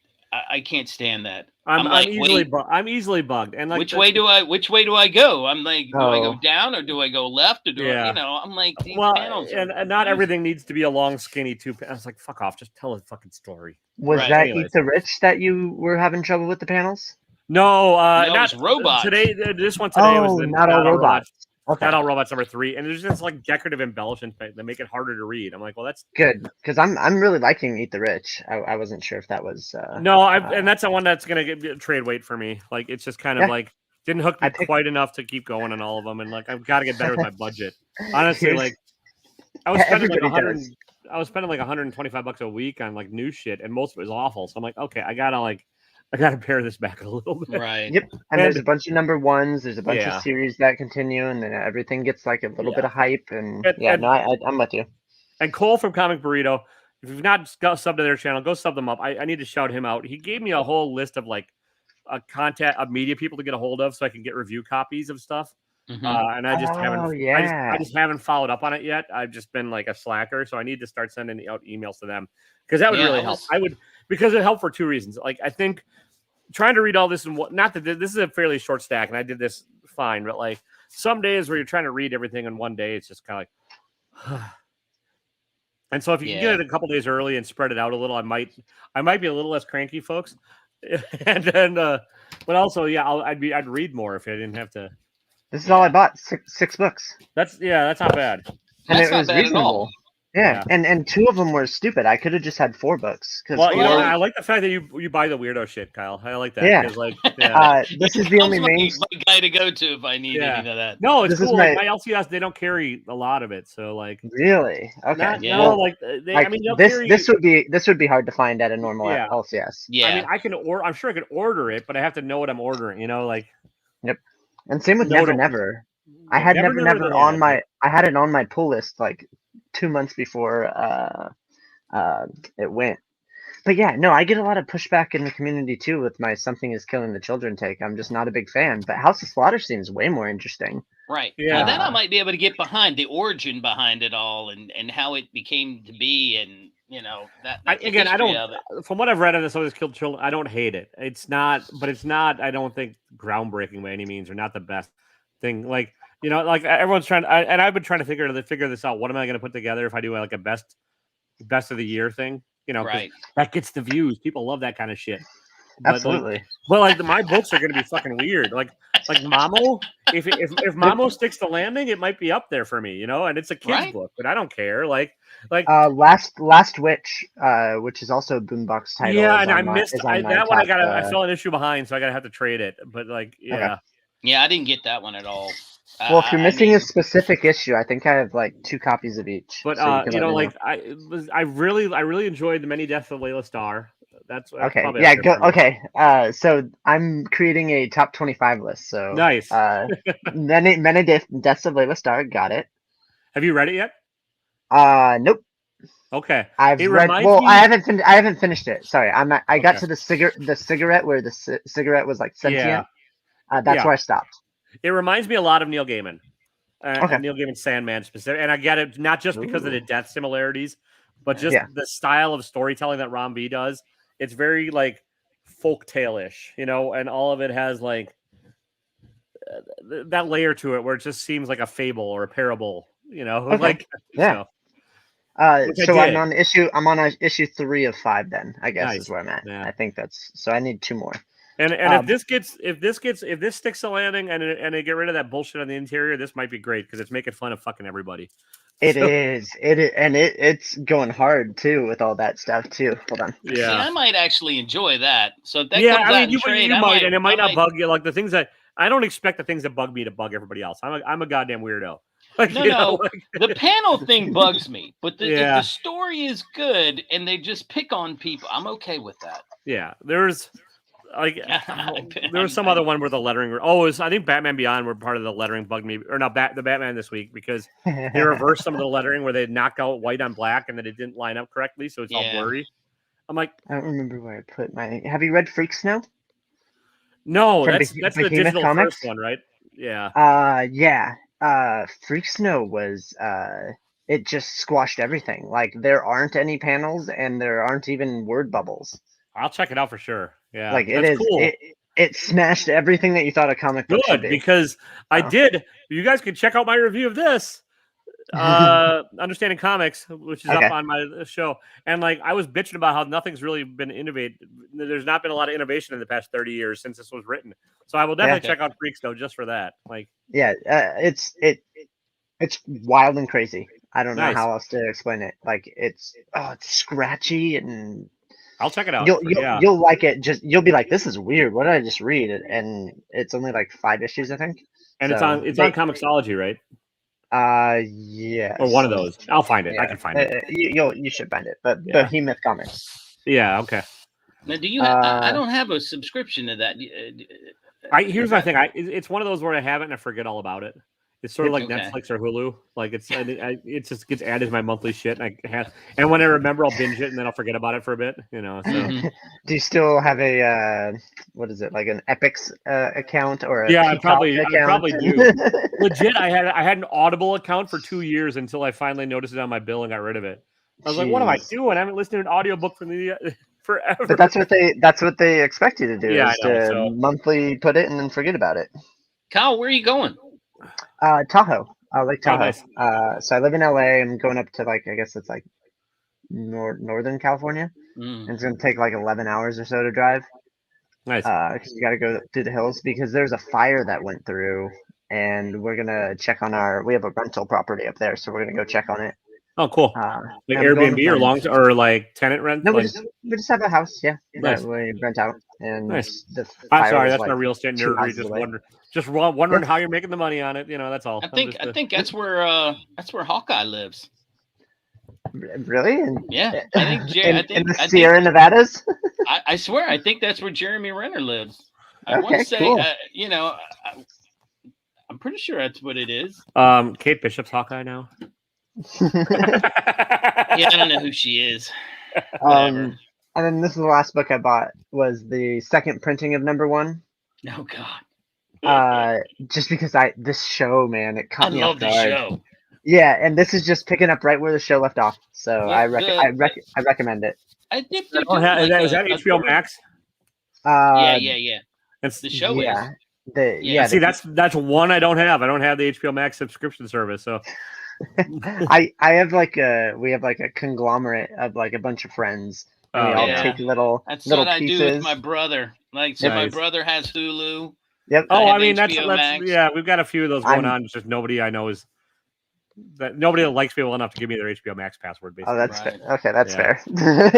[SPEAKER 3] can't stand that.
[SPEAKER 1] I'm
[SPEAKER 3] like,
[SPEAKER 1] easily
[SPEAKER 3] wait,
[SPEAKER 1] I'm easily bugged. And like,
[SPEAKER 3] which way do I go? I'm like, do I go
[SPEAKER 4] Oh.
[SPEAKER 3] down, or do I go left, or do I,
[SPEAKER 1] Yeah.
[SPEAKER 3] I'm like, these
[SPEAKER 1] well,
[SPEAKER 3] panels are
[SPEAKER 1] and not everything needs to be a long, skinny two. I was like, fuck off, just tell a fucking story.
[SPEAKER 4] Was
[SPEAKER 3] Right.
[SPEAKER 4] that
[SPEAKER 1] Anyways.
[SPEAKER 4] Eat the Rich that you were having trouble with the panels?
[SPEAKER 1] No,
[SPEAKER 3] No,
[SPEAKER 1] not
[SPEAKER 3] it's robots.
[SPEAKER 1] today. This one today was the
[SPEAKER 4] Not all robots. Okay,
[SPEAKER 1] Not All Robots #3, and there's just like decorative embellishments that make it harder to read. I'm like, well, that's
[SPEAKER 4] good, because I'm really liking Eat the Rich. I wasn't sure if that was.
[SPEAKER 1] no, and that's the one that's gonna get trade weight for me. Like, it's just kind of
[SPEAKER 4] Yeah.
[SPEAKER 1] like didn't hook me quite enough to keep going on all of them, and like I've got to get better with my budget. Honestly, like I was spending like
[SPEAKER 4] everybody
[SPEAKER 1] 100. I was spending like $125 a week on like new shit, and most of it was awful. So I'm like, okay, I gotta pare this back a little bit.
[SPEAKER 3] right.
[SPEAKER 4] Yep, and there's a bunch of number ones. There's a bunch
[SPEAKER 1] Yeah.
[SPEAKER 4] of series that continue, and then everything gets like a little bit of hype. And
[SPEAKER 1] And-
[SPEAKER 4] I'm with you.
[SPEAKER 1] And Cole from Comic Burrito, if you've not subbed to their channel, go sub them up. I need to shout him out. He gave me a whole list of like media people to get a hold of, so I can get review copies of stuff.
[SPEAKER 3] Mhm.
[SPEAKER 1] And I just haven't.
[SPEAKER 4] Yeah.
[SPEAKER 1] I just haven't followed up on it yet. I've just been like a slacker, so I need to start sending out emails to them, because that would
[SPEAKER 3] Yeah,
[SPEAKER 1] really
[SPEAKER 3] I
[SPEAKER 1] help.
[SPEAKER 3] was-
[SPEAKER 1] Because it helped for 2 reasons. Like, I think trying to read all this, and not that this is a fairly short stack, and I did this fine, but like some days where you're trying to read everything in one day, it's just kind of like. And so if you can get it a couple days early and spread it out a little, I might be a little less cranky, folks. And then, but also, yeah, I'd read more if I didn't have to.
[SPEAKER 4] This is all I bought. Six books.
[SPEAKER 1] That's not bad.
[SPEAKER 4] And
[SPEAKER 3] That's
[SPEAKER 4] it
[SPEAKER 3] not
[SPEAKER 4] was
[SPEAKER 3] bad at
[SPEAKER 4] reasonable.
[SPEAKER 3] all.
[SPEAKER 4] Yeah, and 2 of them were stupid. I could have just had 4 books.
[SPEAKER 1] Well,
[SPEAKER 3] Well,
[SPEAKER 1] I like the fact that you buy the weirdo shit, Kyle. I like that.
[SPEAKER 4] Yeah.
[SPEAKER 1] 'Cause, like, yeah.
[SPEAKER 4] This is the only
[SPEAKER 3] That's
[SPEAKER 4] main.
[SPEAKER 3] my guy to go to if I need any of that.
[SPEAKER 1] No, it's
[SPEAKER 4] This is
[SPEAKER 1] cool.
[SPEAKER 4] my-
[SPEAKER 1] Like, my LCS, they don't carry a lot of it, so like.
[SPEAKER 4] Really? Okay.
[SPEAKER 3] Yeah.
[SPEAKER 1] No, like they.
[SPEAKER 4] Like,
[SPEAKER 1] I mean, they'll
[SPEAKER 4] this
[SPEAKER 1] carry,
[SPEAKER 4] this would be hard to find at a normal
[SPEAKER 1] Yeah.
[SPEAKER 4] LCS.
[SPEAKER 3] Yeah.
[SPEAKER 1] I mean, I'm sure I could order it, but I have to know what I'm ordering. Like.
[SPEAKER 4] And same with
[SPEAKER 1] No,
[SPEAKER 4] Never
[SPEAKER 1] no.
[SPEAKER 4] Never. I had Never Never on my. I had it on my pull list like 2 months before it went. But yeah, no, I get a lot of pushback in the community too with my Something is Killing the Children take. I'm just not a big fan. But House of Slaughter seems way more interesting.
[SPEAKER 3] Right.
[SPEAKER 1] Yeah.
[SPEAKER 3] Well, then I might be able to get behind the origin behind it all, and how it became to be, and
[SPEAKER 1] I don't.
[SPEAKER 3] Of it.
[SPEAKER 1] From what I've read on this, Always Killed Children, I don't hate it. It's not, but it's not. I don't think groundbreaking by any means, or not the best thing. Like like everyone's trying, and I've been trying to figure this out. What am I going to put together if I do like a best of the year thing? 'Cause
[SPEAKER 3] Right.
[SPEAKER 1] that gets the views. People love that kind of shit. But,
[SPEAKER 4] Absolutely.
[SPEAKER 1] my books are going to be fucking weird. Like Mamo. If Mamo sticks the landing, it might be up there for me. And it's a kid's
[SPEAKER 3] Right.
[SPEAKER 1] book, but I don't care. Like.
[SPEAKER 4] Last Witch, which is also a Boombox title.
[SPEAKER 1] Yeah,
[SPEAKER 4] is
[SPEAKER 1] and
[SPEAKER 4] on
[SPEAKER 1] I
[SPEAKER 4] my-
[SPEAKER 1] missed
[SPEAKER 4] is on my
[SPEAKER 1] that one. I
[SPEAKER 4] top,
[SPEAKER 1] fell an issue behind, so I gotta have to trade it. But like, yeah.
[SPEAKER 4] Okay.
[SPEAKER 3] Yeah, I didn't get that one at all.
[SPEAKER 4] Well, if you're
[SPEAKER 3] I
[SPEAKER 4] missing
[SPEAKER 3] mean,
[SPEAKER 4] a specific issue, I think I have like 2 copies of each.
[SPEAKER 1] But
[SPEAKER 4] so you can let me
[SPEAKER 1] like I really enjoyed the Many Deaths of Layla Starr. That's
[SPEAKER 4] Okay.
[SPEAKER 1] probably
[SPEAKER 4] Yeah.
[SPEAKER 1] up there
[SPEAKER 4] Go.
[SPEAKER 1] for me.
[SPEAKER 4] Okay. So I'm creating a top 25 list. So
[SPEAKER 1] Nice.
[SPEAKER 4] Many Deaths of Layla Starr. Got it.
[SPEAKER 1] Have you read it yet?
[SPEAKER 4] Nope.
[SPEAKER 1] Okay.
[SPEAKER 4] I've
[SPEAKER 1] It
[SPEAKER 4] read.
[SPEAKER 1] reminds
[SPEAKER 4] Well,
[SPEAKER 1] me.
[SPEAKER 4] I haven't finished it. Sorry, I got
[SPEAKER 1] Okay.
[SPEAKER 4] to the cigarette where the cigarette was like sentient. That's
[SPEAKER 1] Yeah.
[SPEAKER 4] where I stopped.
[SPEAKER 1] It reminds me a lot of Neil Gaiman.
[SPEAKER 4] Okay.
[SPEAKER 1] Neil Gaiman Sandman specific, and I get it not just because of the
[SPEAKER 4] Ooh.
[SPEAKER 1] death similarities, but just
[SPEAKER 4] Yeah.
[SPEAKER 1] the style of storytelling that Ron B does. It's very like folktale-ish, and all of it has like that layer to it where it just seems like a fable or a parable,
[SPEAKER 4] Okay.
[SPEAKER 1] like
[SPEAKER 4] Yeah.
[SPEAKER 1] which I
[SPEAKER 4] So
[SPEAKER 1] did.
[SPEAKER 4] I'm on issue 3 of 5. Then I guess is
[SPEAKER 1] Nice.
[SPEAKER 4] where I'm at.
[SPEAKER 1] Yeah.
[SPEAKER 4] I think that's so. I need 2 more.
[SPEAKER 1] And
[SPEAKER 4] Um,
[SPEAKER 1] if this sticks the landing and they get rid of that bullshit on the interior, this might be great because it's making fun of fucking everybody.
[SPEAKER 4] It is, and it's going hard too with all that stuff too. Hold on.
[SPEAKER 3] See, I might actually enjoy that. So if that
[SPEAKER 1] Yeah,
[SPEAKER 3] comes
[SPEAKER 1] I
[SPEAKER 3] out
[SPEAKER 1] mean,
[SPEAKER 3] in trade,
[SPEAKER 1] you
[SPEAKER 3] I
[SPEAKER 1] might, and it might
[SPEAKER 3] I
[SPEAKER 1] not bug you. Like the things that I don't expect the things that bug me to bug everybody else. I'm a goddamn weirdo. Like,
[SPEAKER 3] No,
[SPEAKER 1] like,
[SPEAKER 3] the panel thing bugs me, but if
[SPEAKER 1] Yeah.
[SPEAKER 3] the story is good and they just pick on people, I'm okay with that.
[SPEAKER 1] yeah, there's like
[SPEAKER 3] I'm-
[SPEAKER 1] there was some other one where the lettering. I think Batman Beyond were part of the lettering bugged me, or not the Batman this week because they reversed some of the lettering where they knocked out white on black and then it didn't line up correctly, so it's all
[SPEAKER 3] Yeah.
[SPEAKER 1] blurry. I'm like,
[SPEAKER 4] I don't remember where I put my. Have you read Freak Snow?
[SPEAKER 1] no,
[SPEAKER 4] From
[SPEAKER 1] that's the
[SPEAKER 4] Behemoth
[SPEAKER 1] digital
[SPEAKER 4] Comics?
[SPEAKER 1] first one, right? Yeah.
[SPEAKER 4] Yeah. Freak Snow was it just squashed everything. Like there aren't any panels and there aren't even word bubbles.
[SPEAKER 1] I'll check it out for sure. Yeah,
[SPEAKER 4] Like it
[SPEAKER 1] that's
[SPEAKER 4] is
[SPEAKER 1] cool.
[SPEAKER 4] it smashed everything that you thought a comic book should
[SPEAKER 1] Good,
[SPEAKER 4] be.
[SPEAKER 1] because I
[SPEAKER 4] Oh.
[SPEAKER 1] did. You guys can check out my review of this. Understanding Comics, which is
[SPEAKER 4] Okay.
[SPEAKER 1] up on my show, and like I was bitching about how nothing's really been innovated. There's not been a lot of innovation in the past 30 years since this was written. So I will definitely check out Freaks though, just for that. Like,
[SPEAKER 4] Yeah, it's wild and crazy. I don't know
[SPEAKER 1] Nice.
[SPEAKER 4] how else to explain it. Like it's scratchy and
[SPEAKER 1] I'll check it out.
[SPEAKER 4] you'll like it. Just you'll be like, this is weird. What did I just read? And it's only like 5 issues, I think.
[SPEAKER 1] And
[SPEAKER 4] So
[SPEAKER 1] it's on Comixology, right?
[SPEAKER 4] Yeah.
[SPEAKER 1] Or one of those. I'll find it. I can find it.
[SPEAKER 4] You should find it. But
[SPEAKER 1] Yeah.
[SPEAKER 4] Behemoth Comics.
[SPEAKER 1] Yeah. Okay.
[SPEAKER 3] Now, do you? I don't have a subscription to that.
[SPEAKER 1] Here's my thing. It's one of those where I have it and I forget all about it. It's sort of like
[SPEAKER 3] Okay.
[SPEAKER 1] Netflix or Hulu. Like it just gets added to my monthly shit, and when I remember, I'll binge it, and then I'll forget about it for a bit. So
[SPEAKER 3] Mhm.
[SPEAKER 4] Do you still have a what is it, like an Epix account or a
[SPEAKER 1] Yeah, I
[SPEAKER 4] Peacock
[SPEAKER 1] probably
[SPEAKER 4] account?
[SPEAKER 1] do. Legit, I had an Audible account for 2 years until I finally noticed it on my bill and got rid of it. I was like, what am I
[SPEAKER 4] Jeez.
[SPEAKER 1] doing? I haven't listened to an audiobook for forever.
[SPEAKER 4] But that's what they expect you to do,
[SPEAKER 1] Yeah,
[SPEAKER 4] is
[SPEAKER 1] I know,
[SPEAKER 4] to
[SPEAKER 1] so-
[SPEAKER 4] monthly put it and then forget about it.
[SPEAKER 3] Kyle, where are you going?
[SPEAKER 4] Tahoe. Lake
[SPEAKER 1] Oh,
[SPEAKER 4] Tahoe.
[SPEAKER 1] nice.
[SPEAKER 4] So I live in LA. I'm going up to like, I guess it's like Northern California.
[SPEAKER 3] Mm.
[SPEAKER 4] And it's going to take like 11 hours or so to drive.
[SPEAKER 1] Nice.
[SPEAKER 4] Because you got to go through the hills because there's a fire that went through, and we're gonna check on we have a rental property up there, so we're gonna go check on it.
[SPEAKER 1] Oh, cool. Like
[SPEAKER 4] I'm going
[SPEAKER 1] Airbnb
[SPEAKER 4] with
[SPEAKER 1] or like tenant rent.
[SPEAKER 4] No,
[SPEAKER 1] like,
[SPEAKER 4] we just have a house, yeah,
[SPEAKER 1] Nice.
[SPEAKER 4] that we rent out, and
[SPEAKER 1] Nice.
[SPEAKER 4] the
[SPEAKER 1] I'm
[SPEAKER 4] fire
[SPEAKER 1] sorry,
[SPEAKER 4] was
[SPEAKER 1] that's
[SPEAKER 4] like
[SPEAKER 1] my real estate
[SPEAKER 4] 2
[SPEAKER 1] nerdery.
[SPEAKER 4] houses away.
[SPEAKER 1] Wondering how you're making the money on it. That's all.
[SPEAKER 3] I think that's where Hawkeye lives.
[SPEAKER 4] Really?
[SPEAKER 3] Yeah, I think
[SPEAKER 4] in the Sierra Nevadas.
[SPEAKER 3] I swear, I think that's where Jeremy Renner lives. I want
[SPEAKER 4] Okay,
[SPEAKER 3] to say,
[SPEAKER 4] cool.
[SPEAKER 3] I'm pretty sure that's what it is.
[SPEAKER 1] Kate Bishop's Hawkeye now.
[SPEAKER 3] Yeah, I don't know who she is.
[SPEAKER 4] And then this is the last book I bought, was the second printing of #1.
[SPEAKER 3] Oh God.
[SPEAKER 4] Just because this show, man, it
[SPEAKER 3] I
[SPEAKER 4] caught me
[SPEAKER 3] love
[SPEAKER 4] off
[SPEAKER 3] the
[SPEAKER 4] guard.
[SPEAKER 3] show.
[SPEAKER 4] Yeah, and this is just picking up right where the show left off. So
[SPEAKER 3] Well,
[SPEAKER 4] I recommend it.
[SPEAKER 3] I dipped
[SPEAKER 1] Is that HBO Max?
[SPEAKER 3] Yeah.
[SPEAKER 1] It's,
[SPEAKER 3] The show
[SPEAKER 4] Yeah.
[SPEAKER 3] Yeah.
[SPEAKER 1] See, that's one I don't have. I don't have the HBO Max subscription service. So
[SPEAKER 4] I have we have like a conglomerate of like a bunch of friends, and we all
[SPEAKER 3] yeah.
[SPEAKER 4] take little
[SPEAKER 3] That's
[SPEAKER 4] little
[SPEAKER 3] what I
[SPEAKER 4] pieces.
[SPEAKER 3] do with my brother. Like, so my
[SPEAKER 1] Nice.
[SPEAKER 3] brother has Hulu.
[SPEAKER 4] Yep.
[SPEAKER 1] Oh,
[SPEAKER 3] have
[SPEAKER 1] I mean,
[SPEAKER 3] HBO
[SPEAKER 1] that's
[SPEAKER 3] Max.
[SPEAKER 1] yeah. We've got a few of those going
[SPEAKER 4] I'm-
[SPEAKER 1] on. It's just nobody I know is that nobody likes me well enough to give me their HBO Max password. Basically,
[SPEAKER 4] Oh, that's
[SPEAKER 3] Right.
[SPEAKER 4] fair. Okay, that's
[SPEAKER 1] Yeah.
[SPEAKER 4] fair.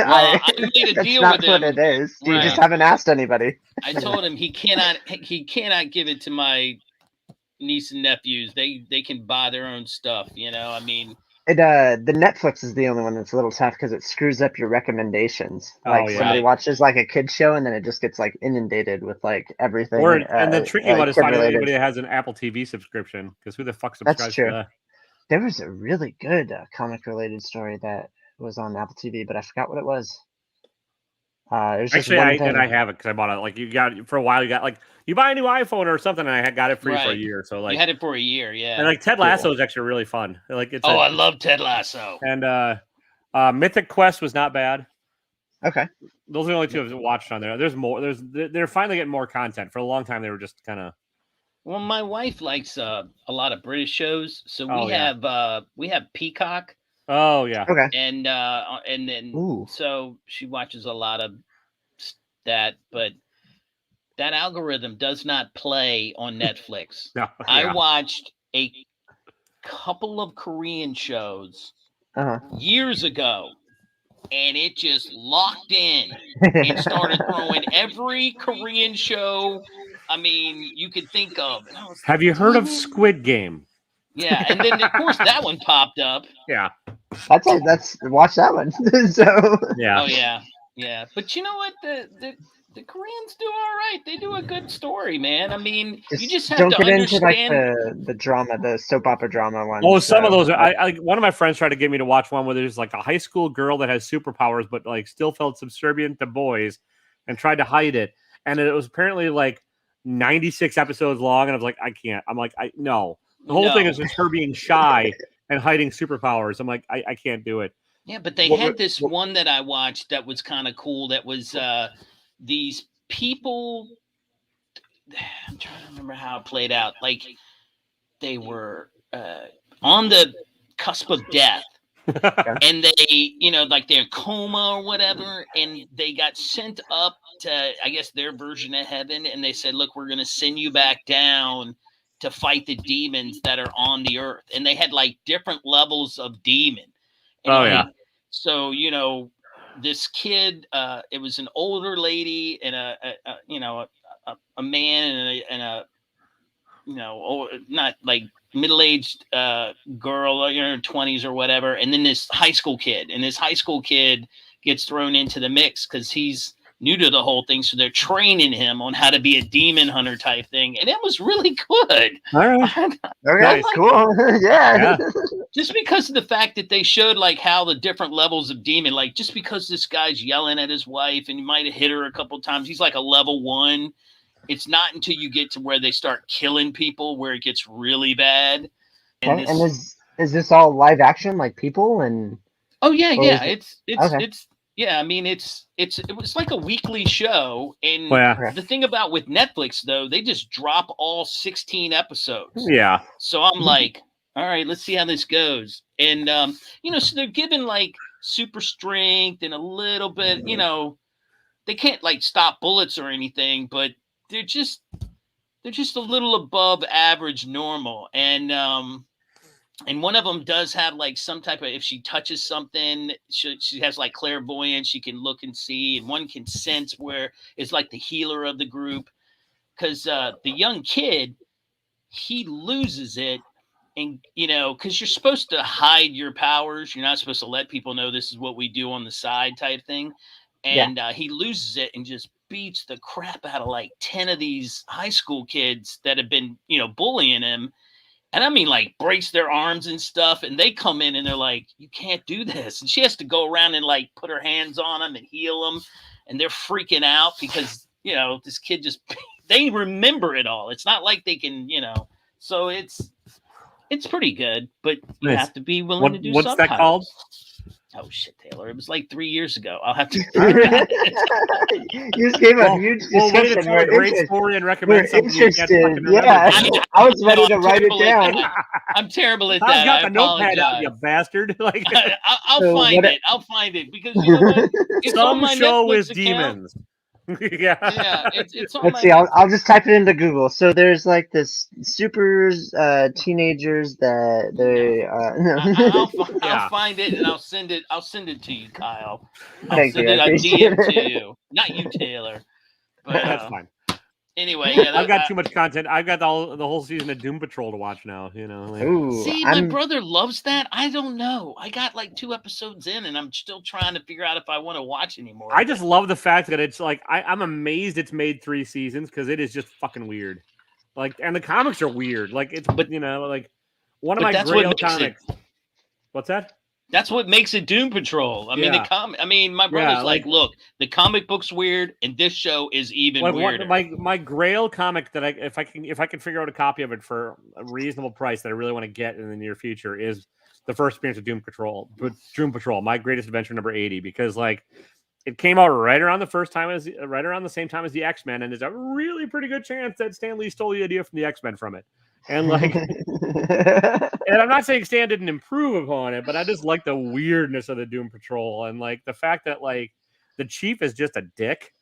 [SPEAKER 3] I made a
[SPEAKER 4] that's
[SPEAKER 3] deal
[SPEAKER 4] not
[SPEAKER 3] with
[SPEAKER 4] what
[SPEAKER 3] him.
[SPEAKER 4] it is. You
[SPEAKER 3] Right.
[SPEAKER 4] just haven't asked anybody.
[SPEAKER 3] I told him he cannot give it to my niece and nephews. They can buy their own stuff. I mean,
[SPEAKER 4] The Netflix is the only one that's a little tough because it screws up your recommendations.
[SPEAKER 1] Oh,
[SPEAKER 4] Like
[SPEAKER 1] yeah.
[SPEAKER 4] somebody
[SPEAKER 3] Right.
[SPEAKER 4] watches like a kid show, and then it just gets like inundated with like everything.
[SPEAKER 1] and the tricky one is finding
[SPEAKER 4] kid-related.
[SPEAKER 1] anybody that has an Apple TV subscription because who the fuck subscribes
[SPEAKER 4] true.
[SPEAKER 1] to that?
[SPEAKER 4] There was a really good comic related story that was on Apple TV, but I forgot what it was. It was just
[SPEAKER 1] Actually,
[SPEAKER 4] one
[SPEAKER 1] I
[SPEAKER 4] thing.
[SPEAKER 1] have it because I bought it. Like you got for a while, you got like you buy a new iPhone or something, and I got it free for a
[SPEAKER 3] Right.
[SPEAKER 1] year. So
[SPEAKER 3] You
[SPEAKER 1] like,
[SPEAKER 3] had it for a year, yeah.
[SPEAKER 1] and like Ted
[SPEAKER 4] Cool.
[SPEAKER 1] Lasso is actually really fun. Like it's
[SPEAKER 3] I love Ted Lasso.
[SPEAKER 1] and Mythic Quest was not bad.
[SPEAKER 4] Okay.
[SPEAKER 1] Those are the only two I've watched on there. There's more. They're finally getting more content. For a long time, they were just kind of.
[SPEAKER 3] Well, my wife likes a lot of British shows, so
[SPEAKER 1] Oh,
[SPEAKER 3] we have Peacock,
[SPEAKER 1] Oh yeah.
[SPEAKER 4] Okay.
[SPEAKER 3] and then
[SPEAKER 4] Ooh.
[SPEAKER 3] so she watches a lot of that, but that algorithm does not play on Netflix.
[SPEAKER 1] No,
[SPEAKER 3] I
[SPEAKER 1] yeah.
[SPEAKER 3] watched a couple of Korean shows
[SPEAKER 4] Uh-huh.
[SPEAKER 3] years ago, and it just locked in and started throwing every Korean show. I mean, you could think of. And I was
[SPEAKER 1] Have
[SPEAKER 3] like,
[SPEAKER 1] you heard of
[SPEAKER 3] "Damn it."
[SPEAKER 1] Squid Game?
[SPEAKER 3] Yeah, and then of course that one popped up.
[SPEAKER 1] Yeah.
[SPEAKER 4] That's watch that one. So
[SPEAKER 1] Yeah.
[SPEAKER 3] Oh yeah, yeah. But you know what? The Koreans do all right. They do a good story, man. I mean, you just have
[SPEAKER 4] don't
[SPEAKER 3] to
[SPEAKER 4] get into like
[SPEAKER 3] understand.
[SPEAKER 4] the drama, the soap opera drama ones.
[SPEAKER 1] Oh, some of
[SPEAKER 4] so,
[SPEAKER 1] those are. I one of my friends tried to get me to watch one where there's like a high school girl that has superpowers, but like still felt subservient to boys, and tried to hide it. And it was apparently like 96 episodes long, and I was like, I can't. I'm like, no. The whole thing
[SPEAKER 3] No.
[SPEAKER 1] is just her being shy and hiding superpowers. I'm like, I can't do it.
[SPEAKER 3] Yeah, but they had this one that I watched that was kind of cool. That was these people. I'm trying to remember how it played out. Like they were on the cusp of death, and they, like they're in coma or whatever, and they got sent up to, I guess, their version of heaven, and they said, "Look, we're going to send you back down to fight the demons that are on the earth," and they had like different levels of demon. And
[SPEAKER 1] Oh, yeah.
[SPEAKER 3] So this kid, it was an older lady and a man and a not like middle-aged girl, in her 20s or whatever, and then this high school kid, and this high school kid gets thrown into the mix because he's new to the whole thing, so they're training him on how to be a demon hunter type thing, and it was really good.
[SPEAKER 1] All right.
[SPEAKER 4] Okay,
[SPEAKER 1] Nice.
[SPEAKER 4] cool. Yeah.
[SPEAKER 3] Just because of the fact that they showed like how the different levels of demon, like just because this guy's yelling at his wife and he might have hit her a couple times, he's like a level 1. It's not until you get to where they start killing people where it gets really bad.
[SPEAKER 4] And is this all live action, like people and?
[SPEAKER 3] Oh yeah,
[SPEAKER 4] or
[SPEAKER 3] yeah.
[SPEAKER 4] is
[SPEAKER 3] It's yeah. I mean, it was like a weekly show, and
[SPEAKER 1] Well, yeah.
[SPEAKER 3] the thing about with Netflix though, they just drop all 16 episodes.
[SPEAKER 1] Yeah.
[SPEAKER 3] So I'm like, all right, let's see how this goes. And so they're given like super strength and a little bit, they can't like stop bullets or anything, but they're just a little above average normal. And one of them does have like some type of, if she touches something, she has like clairvoyance, she can look and see, and one can sense where it's like the healer of the group. Because the young kid, he loses it. And, because you're supposed to hide your powers. You're not supposed to let people know this is what we do on the side type thing. And he loses it and just beats the crap out of like 10 of these high school kids that have been, bullying him. And I mean, like, breaks their arms and stuff. And they come in and they're like, you can't do this. And she has to go around and like put her hands on them and heal them. And they're freaking out because, this kid just, they remember it all. It's not like they can, so it's pretty good, but you have to be willing to do
[SPEAKER 1] what's
[SPEAKER 3] subtitles.
[SPEAKER 1] that called?
[SPEAKER 3] Oh shit, Taylor! It was like 3 years ago. I'll have to.
[SPEAKER 4] You just gave a huge
[SPEAKER 1] Well, way to
[SPEAKER 4] description.
[SPEAKER 1] tell a great story and recommend
[SPEAKER 4] We're
[SPEAKER 1] something you can't
[SPEAKER 4] interested.
[SPEAKER 1] fucking
[SPEAKER 4] Yeah,
[SPEAKER 1] remember.
[SPEAKER 4] I was ready to
[SPEAKER 3] I'm
[SPEAKER 4] write it
[SPEAKER 3] terrible at
[SPEAKER 4] down.
[SPEAKER 3] that. I'm terrible at
[SPEAKER 1] I've
[SPEAKER 3] that.
[SPEAKER 1] got
[SPEAKER 3] I
[SPEAKER 1] the notepad out, you
[SPEAKER 3] apologize.
[SPEAKER 1] bastard. Like
[SPEAKER 3] I'll
[SPEAKER 4] So
[SPEAKER 3] find
[SPEAKER 4] what-
[SPEAKER 3] it. I'll find it because you know what? It's on
[SPEAKER 1] some
[SPEAKER 3] my
[SPEAKER 1] show
[SPEAKER 3] Netflix
[SPEAKER 1] with
[SPEAKER 3] account.
[SPEAKER 1] demons. Yeah.
[SPEAKER 3] Yeah, it's on
[SPEAKER 4] Let's
[SPEAKER 3] my.
[SPEAKER 4] see. I'll just type it into Google. So there's like this super teenagers that they.
[SPEAKER 3] I'll find it and I'll send it. I'll send it to you, Kyle. I'll
[SPEAKER 4] Thank
[SPEAKER 3] send
[SPEAKER 4] you, I
[SPEAKER 3] it a
[SPEAKER 4] appreciate
[SPEAKER 3] DM to
[SPEAKER 4] it.
[SPEAKER 3] you, not you, Taylor. But
[SPEAKER 1] That's fine.
[SPEAKER 3] anyway, yeah,
[SPEAKER 1] I've got too much content. I've got the whole season of Doom Patrol to watch now. Like,
[SPEAKER 4] Ooh,
[SPEAKER 3] see, my brother loves that. I don't know. I got like 2 episodes in, and I'm still trying to figure out if I want to watch anymore.
[SPEAKER 1] I just love the fact that it's like I'm amazed it's made 3 seasons because it is just fucking weird. Like, and the comics are weird. Like it's like one of my
[SPEAKER 3] that's
[SPEAKER 1] Grail
[SPEAKER 3] what makes
[SPEAKER 1] comics. What's that?
[SPEAKER 3] That's what makes it Doom Patrol. I mean, my brother's like, look, the comic book's weird, and this show is even weirder.
[SPEAKER 1] My Grail comic that if I can figure out a copy of it for a reasonable price that I really want to get in the near future is the first appearance of Doom Patrol, My Greatest Adventure number 80, because like it came out right around the same time as the X-Men, and there's a really pretty good chance that Stan Lee stole the idea from the X-Men from it. And like, and I'm not saying Stan didn't improve upon it, but I just like the weirdness of the Doom Patrol and like the fact that like the Chief is just a dick,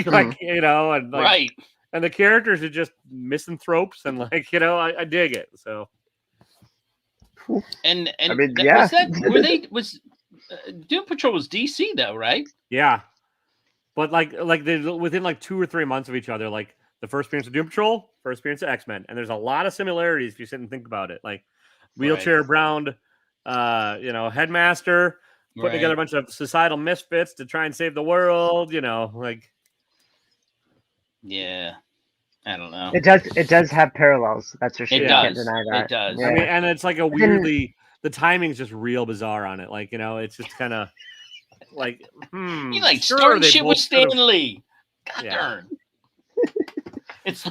[SPEAKER 1] like and like,
[SPEAKER 3] right,
[SPEAKER 1] and the characters are just misanthropes, and like I dig it. So,
[SPEAKER 3] and
[SPEAKER 4] I mean,
[SPEAKER 3] was Doom Patrol was DC though, right?
[SPEAKER 1] Yeah, but like they within like 2 or 3 months of each other, like. The first appearance of Doom Patrol, first appearance of X-Men. And there's a lot of similarities if you sit and think about it. Like wheelchair-bound, headmaster, putting together a bunch of societal misfits to try and save the world, like...
[SPEAKER 3] Yeah. I don't know.
[SPEAKER 4] It does have parallels. That's for sure.
[SPEAKER 3] It
[SPEAKER 4] I
[SPEAKER 3] does.
[SPEAKER 4] can't deny that.
[SPEAKER 3] It does.
[SPEAKER 1] Yeah. I mean, and it's like a weirdly... The timing's just real bizarre on it. Like, it's just kind of like,
[SPEAKER 3] You like starting shit with Stan Lee. God darn. It's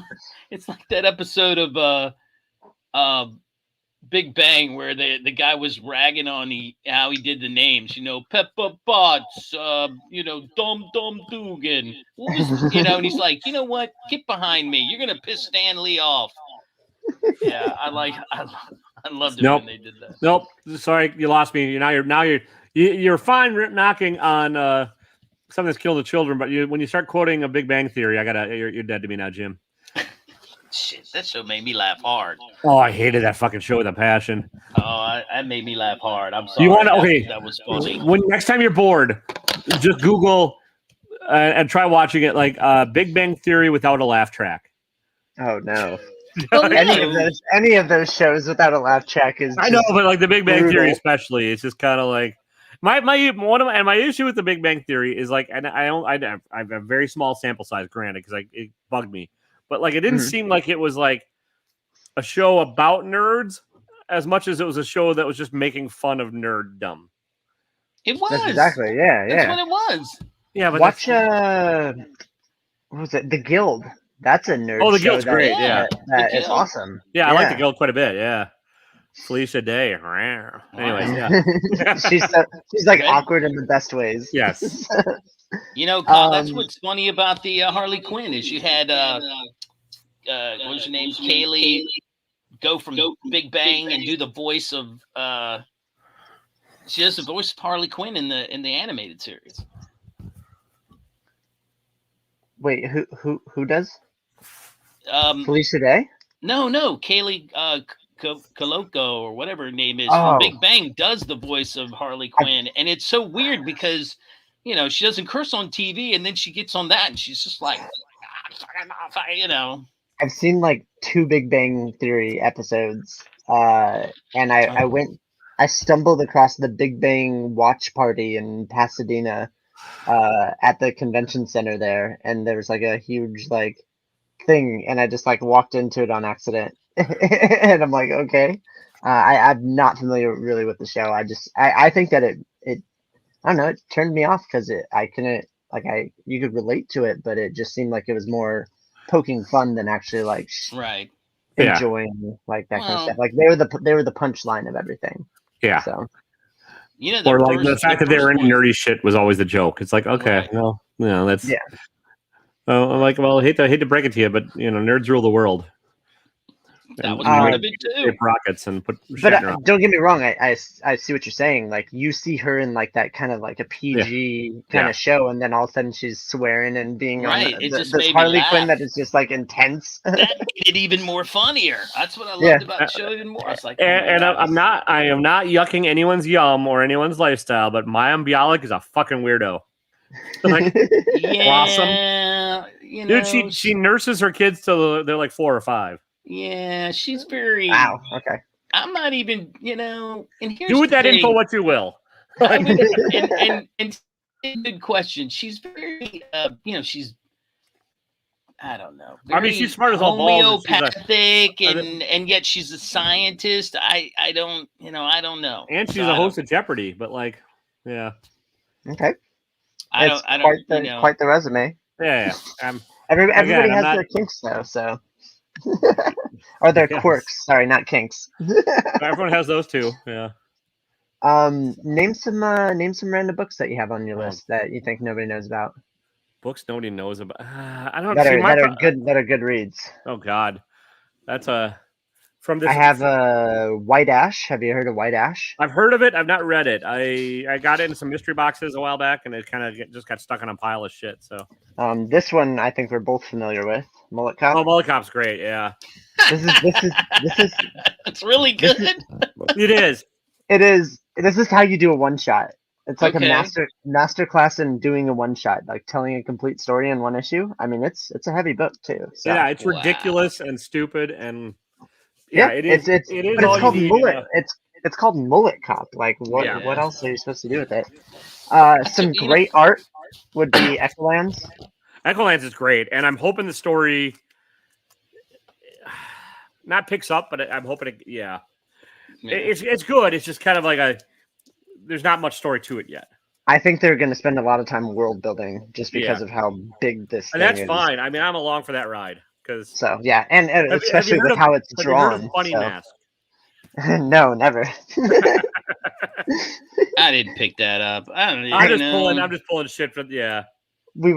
[SPEAKER 3] like that episode of Big Bang where the guy was ragging on how he did the names, Pepper Potts, Dum Dum Dugan, and he's like, you know what? Get behind me. You're gonna piss Stan Lee off. Yeah, I loved it when they did that.
[SPEAKER 1] Nope, sorry, you lost me. You're fine knocking on something that's killed the children, but when you start quoting a Big Bang Theory, you're dead to me now, Jim.
[SPEAKER 3] Shit, that show made me laugh hard.
[SPEAKER 1] Oh, I hated that fucking show with a passion.
[SPEAKER 3] Oh, that made me laugh hard. I'm sorry.
[SPEAKER 1] You want to?
[SPEAKER 3] That was funny.
[SPEAKER 1] When next time you're bored, just Google and try watching it, like Big Bang Theory without a laugh track.
[SPEAKER 4] Oh no.
[SPEAKER 3] Oh, no.
[SPEAKER 4] Any of those shows without a laugh track is.
[SPEAKER 1] I know, but like the Big Bang
[SPEAKER 4] brutal.
[SPEAKER 1] Theory, especially, it's just kind of like my issue with the Big Bang Theory is like, and I have a very small sample size, granted, because it bugged me. But like, it didn't seem like it was like a show about nerds as much as it was a show that was just making fun of nerddom.
[SPEAKER 3] It was.
[SPEAKER 4] That's exactly,
[SPEAKER 3] That's what it was.
[SPEAKER 1] Yeah, but
[SPEAKER 4] watch what was it? The Guild. That's a nerd.
[SPEAKER 1] Oh, The
[SPEAKER 4] show
[SPEAKER 1] Guild's great. Yeah,
[SPEAKER 4] that is awesome.
[SPEAKER 1] Yeah, I like The Guild quite a bit. Yeah, Felicia Day. Anyways, yeah,
[SPEAKER 4] she's like awkward in the best ways.
[SPEAKER 1] Yes.
[SPEAKER 3] Kyle, that's what's funny about the Harley Quinn is you had what was her name, Kaylee, go from Big Bang and do the voice of she does the voice of Harley Quinn in the animated series.
[SPEAKER 4] Wait, who does? Felicia Day?
[SPEAKER 3] No, Kaylee Koloko or whatever her name is
[SPEAKER 4] Oh.
[SPEAKER 3] from Big Bang does the voice of Harley Quinn, and it's so weird because she doesn't curse on TV, and then she gets on that, and she's just like,
[SPEAKER 4] I've seen like 2 Big Bang Theory episodes, and I stumbled across the Big Bang watch party in Pasadena at the convention center there, and there was like a huge like thing, and I just like walked into it on accident, and I'm like, okay, I'm not familiar really with the show. I think that it I don't know, it turned me off because you could relate to it, but it just seemed like it was more poking fun than actually like
[SPEAKER 3] right
[SPEAKER 4] enjoying like that kind of stuff. Like they were the punchline of everything.
[SPEAKER 1] Yeah.
[SPEAKER 4] So
[SPEAKER 1] or like the fact that they were into nerdy shit was always the joke. It's like, okay,
[SPEAKER 3] right.
[SPEAKER 1] well, that's
[SPEAKER 4] yeah.
[SPEAKER 1] I'm like, well, I hate to break it to you, but nerds rule the world.
[SPEAKER 3] That was part of it too.
[SPEAKER 1] Rockets and put.
[SPEAKER 4] But don't get me wrong. I see what you're saying. Like you see her in like that kind of like a PG kind of show, and then all of a sudden she's swearing and being
[SPEAKER 3] right.
[SPEAKER 4] on
[SPEAKER 3] It just
[SPEAKER 4] this
[SPEAKER 3] made
[SPEAKER 4] Harley
[SPEAKER 3] me
[SPEAKER 4] Quinn
[SPEAKER 3] laugh.
[SPEAKER 4] that is just like intense.
[SPEAKER 3] That made it even more funnier. That's what I loved about the show even more. It's like,
[SPEAKER 1] I am not yucking anyone's yum or anyone's lifestyle, but Maya Bialik is a fucking weirdo. Like,
[SPEAKER 3] yeah,
[SPEAKER 1] dude, she nurses her kids till they're like 4 or 5.
[SPEAKER 3] Yeah, she's very.
[SPEAKER 4] Wow. Okay.
[SPEAKER 3] I'm not even, and here's
[SPEAKER 1] do with
[SPEAKER 3] the
[SPEAKER 1] that
[SPEAKER 3] thing.
[SPEAKER 1] info what you will.
[SPEAKER 3] and good question. She's very, she's. I don't know.
[SPEAKER 1] I mean, she's smart as all balls.
[SPEAKER 3] Homeopathic, and yet she's a scientist. I don't, I don't know.
[SPEAKER 1] And she's a host of Jeopardy, but like, yeah.
[SPEAKER 4] Okay.
[SPEAKER 3] I don't.
[SPEAKER 4] Quite the resume.
[SPEAKER 1] Yeah.
[SPEAKER 4] Everybody has their kinks though, so or their quirks. Sorry, not kinks.
[SPEAKER 1] Everyone has those too. Yeah.
[SPEAKER 4] Name some random books that you have on your list that you think nobody knows about.
[SPEAKER 1] Books nobody knows about. I don't
[SPEAKER 4] that
[SPEAKER 1] see
[SPEAKER 4] are good reads.
[SPEAKER 1] Oh God, that's from this.
[SPEAKER 4] I have White Ash. Have you heard of White Ash?
[SPEAKER 1] I've heard of it. I've not read it. I got it in some mystery boxes a while back, and it kind of just got stuck on a pile of shit. So
[SPEAKER 4] this one I think we're both familiar with. Mullet Cop.
[SPEAKER 1] Oh, Mullet Cop's great. Yeah.
[SPEAKER 4] This is.
[SPEAKER 3] It's really good.
[SPEAKER 1] It is.
[SPEAKER 4] It is. This is how you do a one shot. It's like a master class in doing a one shot, like telling a complete story in one issue. I mean, it's a heavy book too. So.
[SPEAKER 1] Yeah, it's ridiculous and stupid and
[SPEAKER 4] it is. But it's called Mullet. It's called Mullet Cop. Like what else are you supposed to do with it? Some great art would be Echolands.
[SPEAKER 1] Echolands is great, and I'm hoping the story not picks up, but I'm hoping it. Yeah. It's good. It's just kind of like there's not much story to it yet.
[SPEAKER 4] I think they're going to spend a lot of time world building just because of how big this thing is.
[SPEAKER 1] And that's fine. I mean, I'm along for that ride.
[SPEAKER 4] And especially with how it's drawn.
[SPEAKER 1] Funny Mask?
[SPEAKER 4] No, never.
[SPEAKER 3] I didn't pick that up.
[SPEAKER 1] I'm just pulling shit from
[SPEAKER 4] We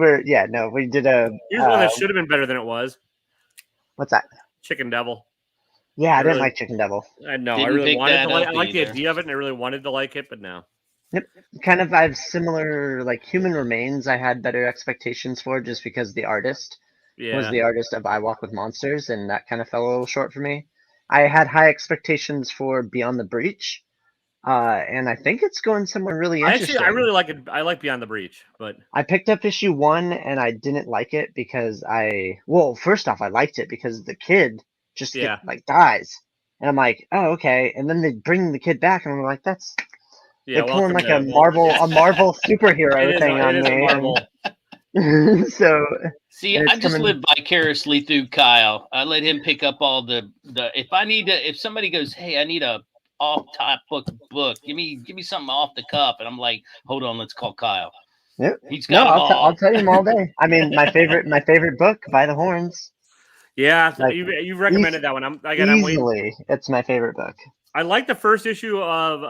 [SPEAKER 4] did a.
[SPEAKER 1] Here's one that should have been better than it was.
[SPEAKER 4] What's that?
[SPEAKER 1] Chicken Devil.
[SPEAKER 4] Yeah, I didn't like Chicken Devil.
[SPEAKER 1] I know. I really wanted to like. I like the idea of it, and I really wanted to like it, but no.
[SPEAKER 4] Yep. Kind of. I have similar like Human Remains. I had better expectations for just because the artist was the artist of I Walk with Monsters, and that kind of fell a little short for me. I had high expectations for Beyond the Breach, and I think it's going somewhere really interesting.
[SPEAKER 1] I really like it. I like Beyond the Breach, but
[SPEAKER 4] I picked up issue 1 and I didn't like it because first off, I liked it because the kid just dies, and I'm like, oh okay, and then they bring the kid back, and I'm like, they're pulling like a Marvel superhero thing on me. So
[SPEAKER 3] see, I just live vicariously through Kyle. I let him pick up all the if somebody goes, hey, I need a off top book, give me something off the cuff, and I'm like, hold on, let's call Kyle.
[SPEAKER 4] Yep.
[SPEAKER 3] He's got
[SPEAKER 4] I'll tell him all day. I mean, my favorite book, By the Horns.
[SPEAKER 1] Yeah, like, you recommended that one.
[SPEAKER 4] Easily, it's my favorite book.
[SPEAKER 1] I like the first issue of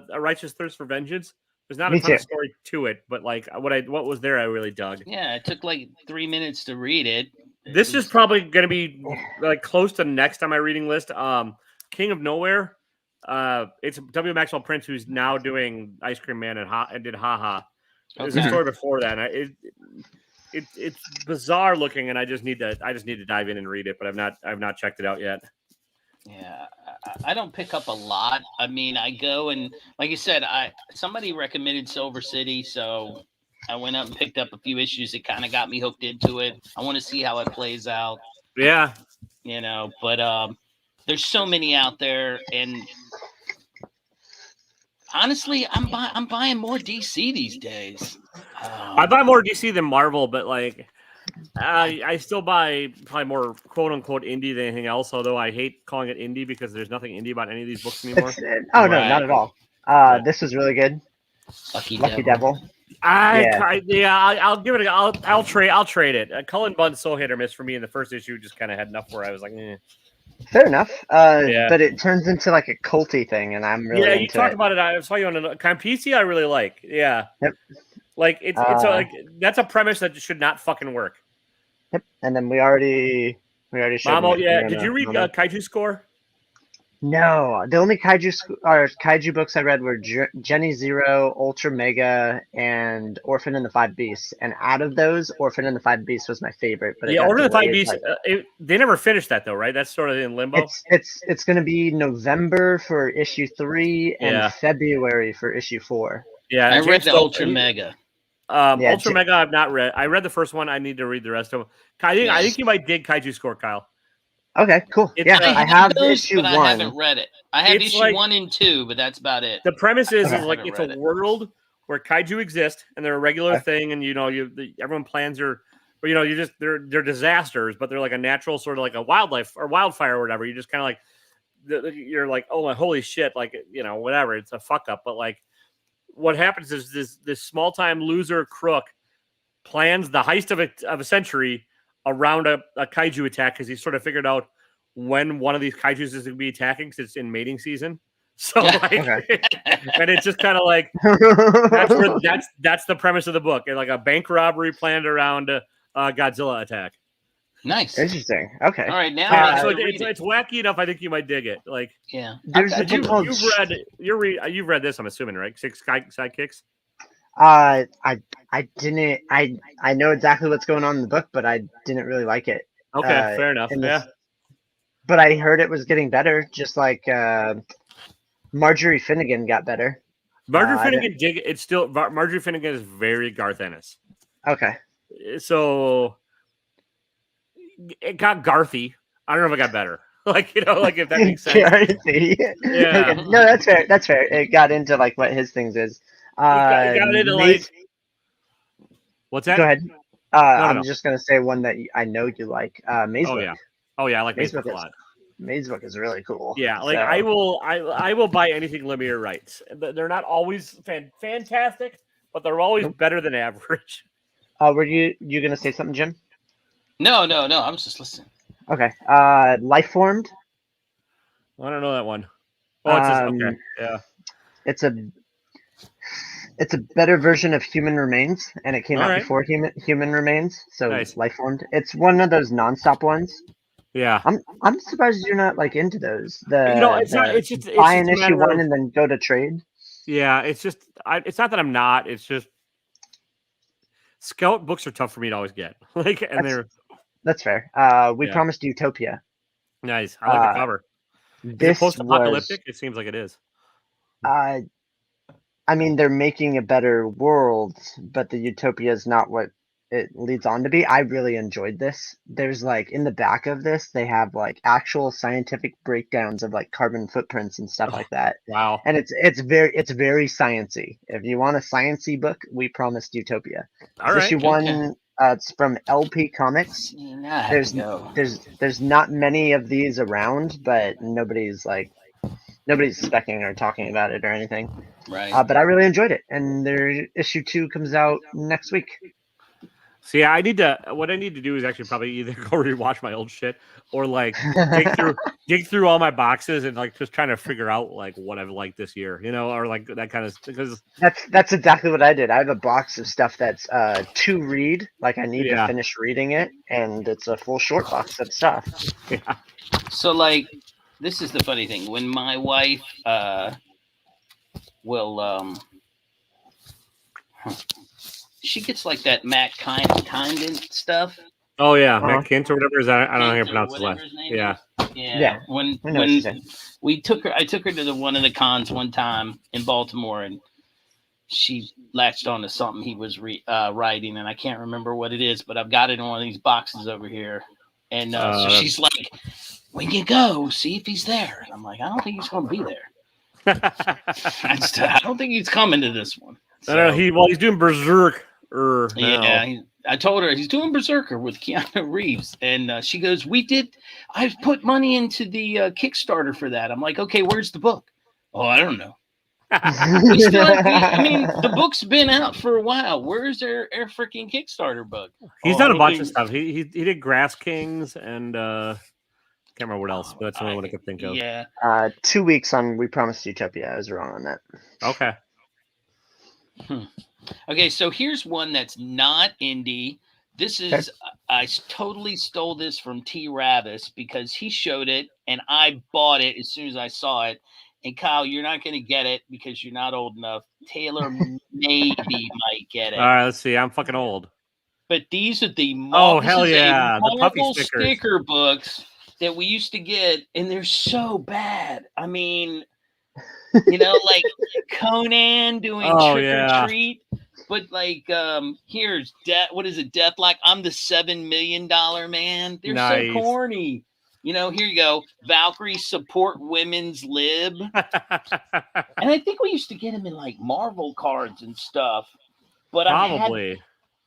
[SPEAKER 1] A Righteous Thirst for Vengeance. There's not a ton of story to it, but like what was there, I really dug.
[SPEAKER 3] Yeah, it took like 3 minutes to read it.
[SPEAKER 1] This is probably going to be like close to next on my reading list. King of Nowhere. It's W. Maxwell Prince who's now doing Ice Cream Man and did Ha Ha. There's a story before that. It's bizarre looking, and I just need to dive in and read it, but I've not checked it out yet.
[SPEAKER 3] Yeah, I don't pick up a lot. I mean, I go and like you said, somebody recommended Silver City, so I went up and picked up a few issues that kind of got me hooked into it. I want to see how it plays out.
[SPEAKER 1] Yeah,
[SPEAKER 3] but there's so many out there, and honestly, I'm buying more DC these days.
[SPEAKER 1] I buy more DC than Marvel, but like I still buy probably more quote unquote indie than anything else. Although I hate calling it indie because there's nothing indie about any of these books anymore.
[SPEAKER 4] No, not at all. This was really good.
[SPEAKER 3] Lucky
[SPEAKER 4] Devil.
[SPEAKER 1] I'll give it. I'll trade it. Cullen Bunn's so hit or miss for me in the first issue. Just kind of had enough where I was like, eh.
[SPEAKER 4] Fair enough. But it turns into like a culty thing, and I'm really into
[SPEAKER 1] you talked about it. I saw you on a Campisi. I really like. Yeah.
[SPEAKER 4] Yep.
[SPEAKER 1] Like it's like that's a premise that should not fucking work.
[SPEAKER 4] Yep. And then we already showed.
[SPEAKER 1] Mamo, did you read Kaiju Score?
[SPEAKER 4] No, the only kaiju books I read were Jenny Zero, Ultra Mega, and Orphan and the Five Beasts. And out of those, Orphan and the Five Beasts was my favorite. But
[SPEAKER 1] Orphan and the Five Beasts, they never finished that though, right? That's sort of in limbo.
[SPEAKER 4] It's going to be November for issue 3 and February for issue 4.
[SPEAKER 1] Yeah,
[SPEAKER 3] I read the Ultra Mega.
[SPEAKER 1] Ultra Mega, I've not read. I read the first one. I need to read the rest of them. I think you might dig Kaiju Score, Kyle.
[SPEAKER 4] Okay, cool. I have issue 1.
[SPEAKER 3] I haven't read it. I have issue 1 and 2, but that's about it.
[SPEAKER 1] The premise is like it's a world where kaiju exist and they're a regular thing, and everyone plans their But you just they're disasters, but they're like a natural sort of like a wildlife or wildfire or whatever. You just kind of like you're like, oh my holy shit, like whatever. It's a fuck up, but like what happens is this small time loser crook plans the heist of a century around a kaiju attack because he sort of figured out when one of these kaijus is going to be attacking because it's in mating season. So like, and it's just kind of like that's the premise of the book, and like a bank robbery planned around a Godzilla attack.
[SPEAKER 3] Nice.
[SPEAKER 4] Interesting. Okay.
[SPEAKER 3] All right, now
[SPEAKER 1] So it's wacky enough. I think you might dig it. Like,
[SPEAKER 3] yeah.
[SPEAKER 4] There's a book called
[SPEAKER 1] you've read this. I'm assuming, right? Six Sidekicks.
[SPEAKER 4] I didn't. I know exactly what's going on in the book, but I didn't really like it.
[SPEAKER 1] Okay, fair enough. Yeah.
[SPEAKER 4] But I heard it was getting better, just like Marjorie Finnegan got better.
[SPEAKER 1] Marjorie Finnegan it's still Marjorie Finnegan is very Garth Ennis.
[SPEAKER 4] Okay.
[SPEAKER 1] So it got Garthy. I don't know if it got better. Like like if that makes sense.
[SPEAKER 4] Garthy.
[SPEAKER 1] Yeah.
[SPEAKER 4] Okay. No, that's fair. That's fair. It got into like what his things is.
[SPEAKER 1] It got into like what's that?
[SPEAKER 4] Go ahead.
[SPEAKER 1] No.
[SPEAKER 4] I'm just gonna say one that I know you like. Maze Book.
[SPEAKER 1] Oh yeah, I like Maze
[SPEAKER 4] Book
[SPEAKER 1] Book a lot.
[SPEAKER 4] Maze Book is really cool.
[SPEAKER 1] Yeah, like I will buy anything Lemire writes. They're not always fantastic, but they're always better than average.
[SPEAKER 4] Were you gonna say something, Jim?
[SPEAKER 3] No. I'm just listening.
[SPEAKER 4] Okay. Life Formed.
[SPEAKER 1] I don't know that one. Oh, it's just okay. Yeah.
[SPEAKER 4] It's a better version of Human Remains, and it came out before Human Remains. So
[SPEAKER 1] nice.
[SPEAKER 4] Life Formed. It's one of those nonstop ones.
[SPEAKER 1] Yeah.
[SPEAKER 4] I'm surprised you're not like into those.
[SPEAKER 1] It's just
[SPEAKER 4] buy an issue one and then go to trade.
[SPEAKER 1] Yeah, it's just it's not that I'm not. It's just Scout books are tough for me to always get.
[SPEAKER 4] That's fair. We promised Utopia.
[SPEAKER 1] Nice. I like the cover. Is it post-apocalyptic? It seems like it is.
[SPEAKER 4] I mean, they're making a better world, but the utopia is not what it leads on to be. I really enjoyed this. There's like in the back of this, they have like actual scientific breakdowns of like carbon footprints and stuff like that.
[SPEAKER 1] Wow.
[SPEAKER 4] And it's very sciencey. If you want a sciencey book, we promised Utopia.
[SPEAKER 1] All right.
[SPEAKER 4] Issue 1, it's from LP Comics. There's not many of these around, but nobody's specking or talking about it or anything.
[SPEAKER 3] Right.
[SPEAKER 4] But I really enjoyed it, and their issue 2 comes out next week.
[SPEAKER 1] So yeah, what I need to do is actually probably either go rewatch my old shit or like dig through all my boxes and like just trying to figure out like what I've liked this year, or like that kind of because
[SPEAKER 4] that's exactly what I did. I have a box of stuff that's to read, like I need to finish reading it, and it's a full short box of stuff.
[SPEAKER 1] Yeah.
[SPEAKER 3] So like this is the funny thing. When my wife will she gets like that Matt Kindon stuff.
[SPEAKER 1] Oh yeah, Matt Kint or whatever is that? I don't know how to pronounce his last.
[SPEAKER 3] Yeah. When I took her to one of the cons one time in Baltimore, and she latched on to something he was writing, and I can't remember what it is, but I've got it in one of these boxes over here, and so she's like, "When you go, see if he's there." And I'm like, "I don't think he's going to be there. I don't think he's coming to this one." So,
[SPEAKER 1] I don't know. He's doing Berserk.
[SPEAKER 3] Yeah, I told her he's doing Berserker with Keanu Reeves, and she goes, "I put money into the Kickstarter for that." I'm like, "Okay, where's the book?" "Oh, I don't know." I mean, the book's been out for a while. Where's their freaking Kickstarter book?
[SPEAKER 1] He's done a bunch of stuff. He did Grass Kings and can't remember what else, but that's the only one I could think of.
[SPEAKER 3] Yeah.
[SPEAKER 4] 2 weeks on We Promised Utopia. I was wrong on that.
[SPEAKER 1] Okay.
[SPEAKER 3] Okay, so here's one that's not indie. This is I totally stole this from T. Ravis because he showed it and I bought it as soon as I saw it. And Kyle, you're not going to get it because you're not old enough. Taylor maybe might get it.
[SPEAKER 1] All right, let's see. I'm fucking old.
[SPEAKER 3] But these are the
[SPEAKER 1] the puppy
[SPEAKER 3] sticker books that we used to get, and they're so bad. I mean, like Conan doing Trick or Treat. But like, here's what is it? Deathlock. I'm the $7 million man. They're so corny. Here you go. Valkyrie support women's lib. And I think we used to get them in like Marvel cards and stuff. But
[SPEAKER 1] probably.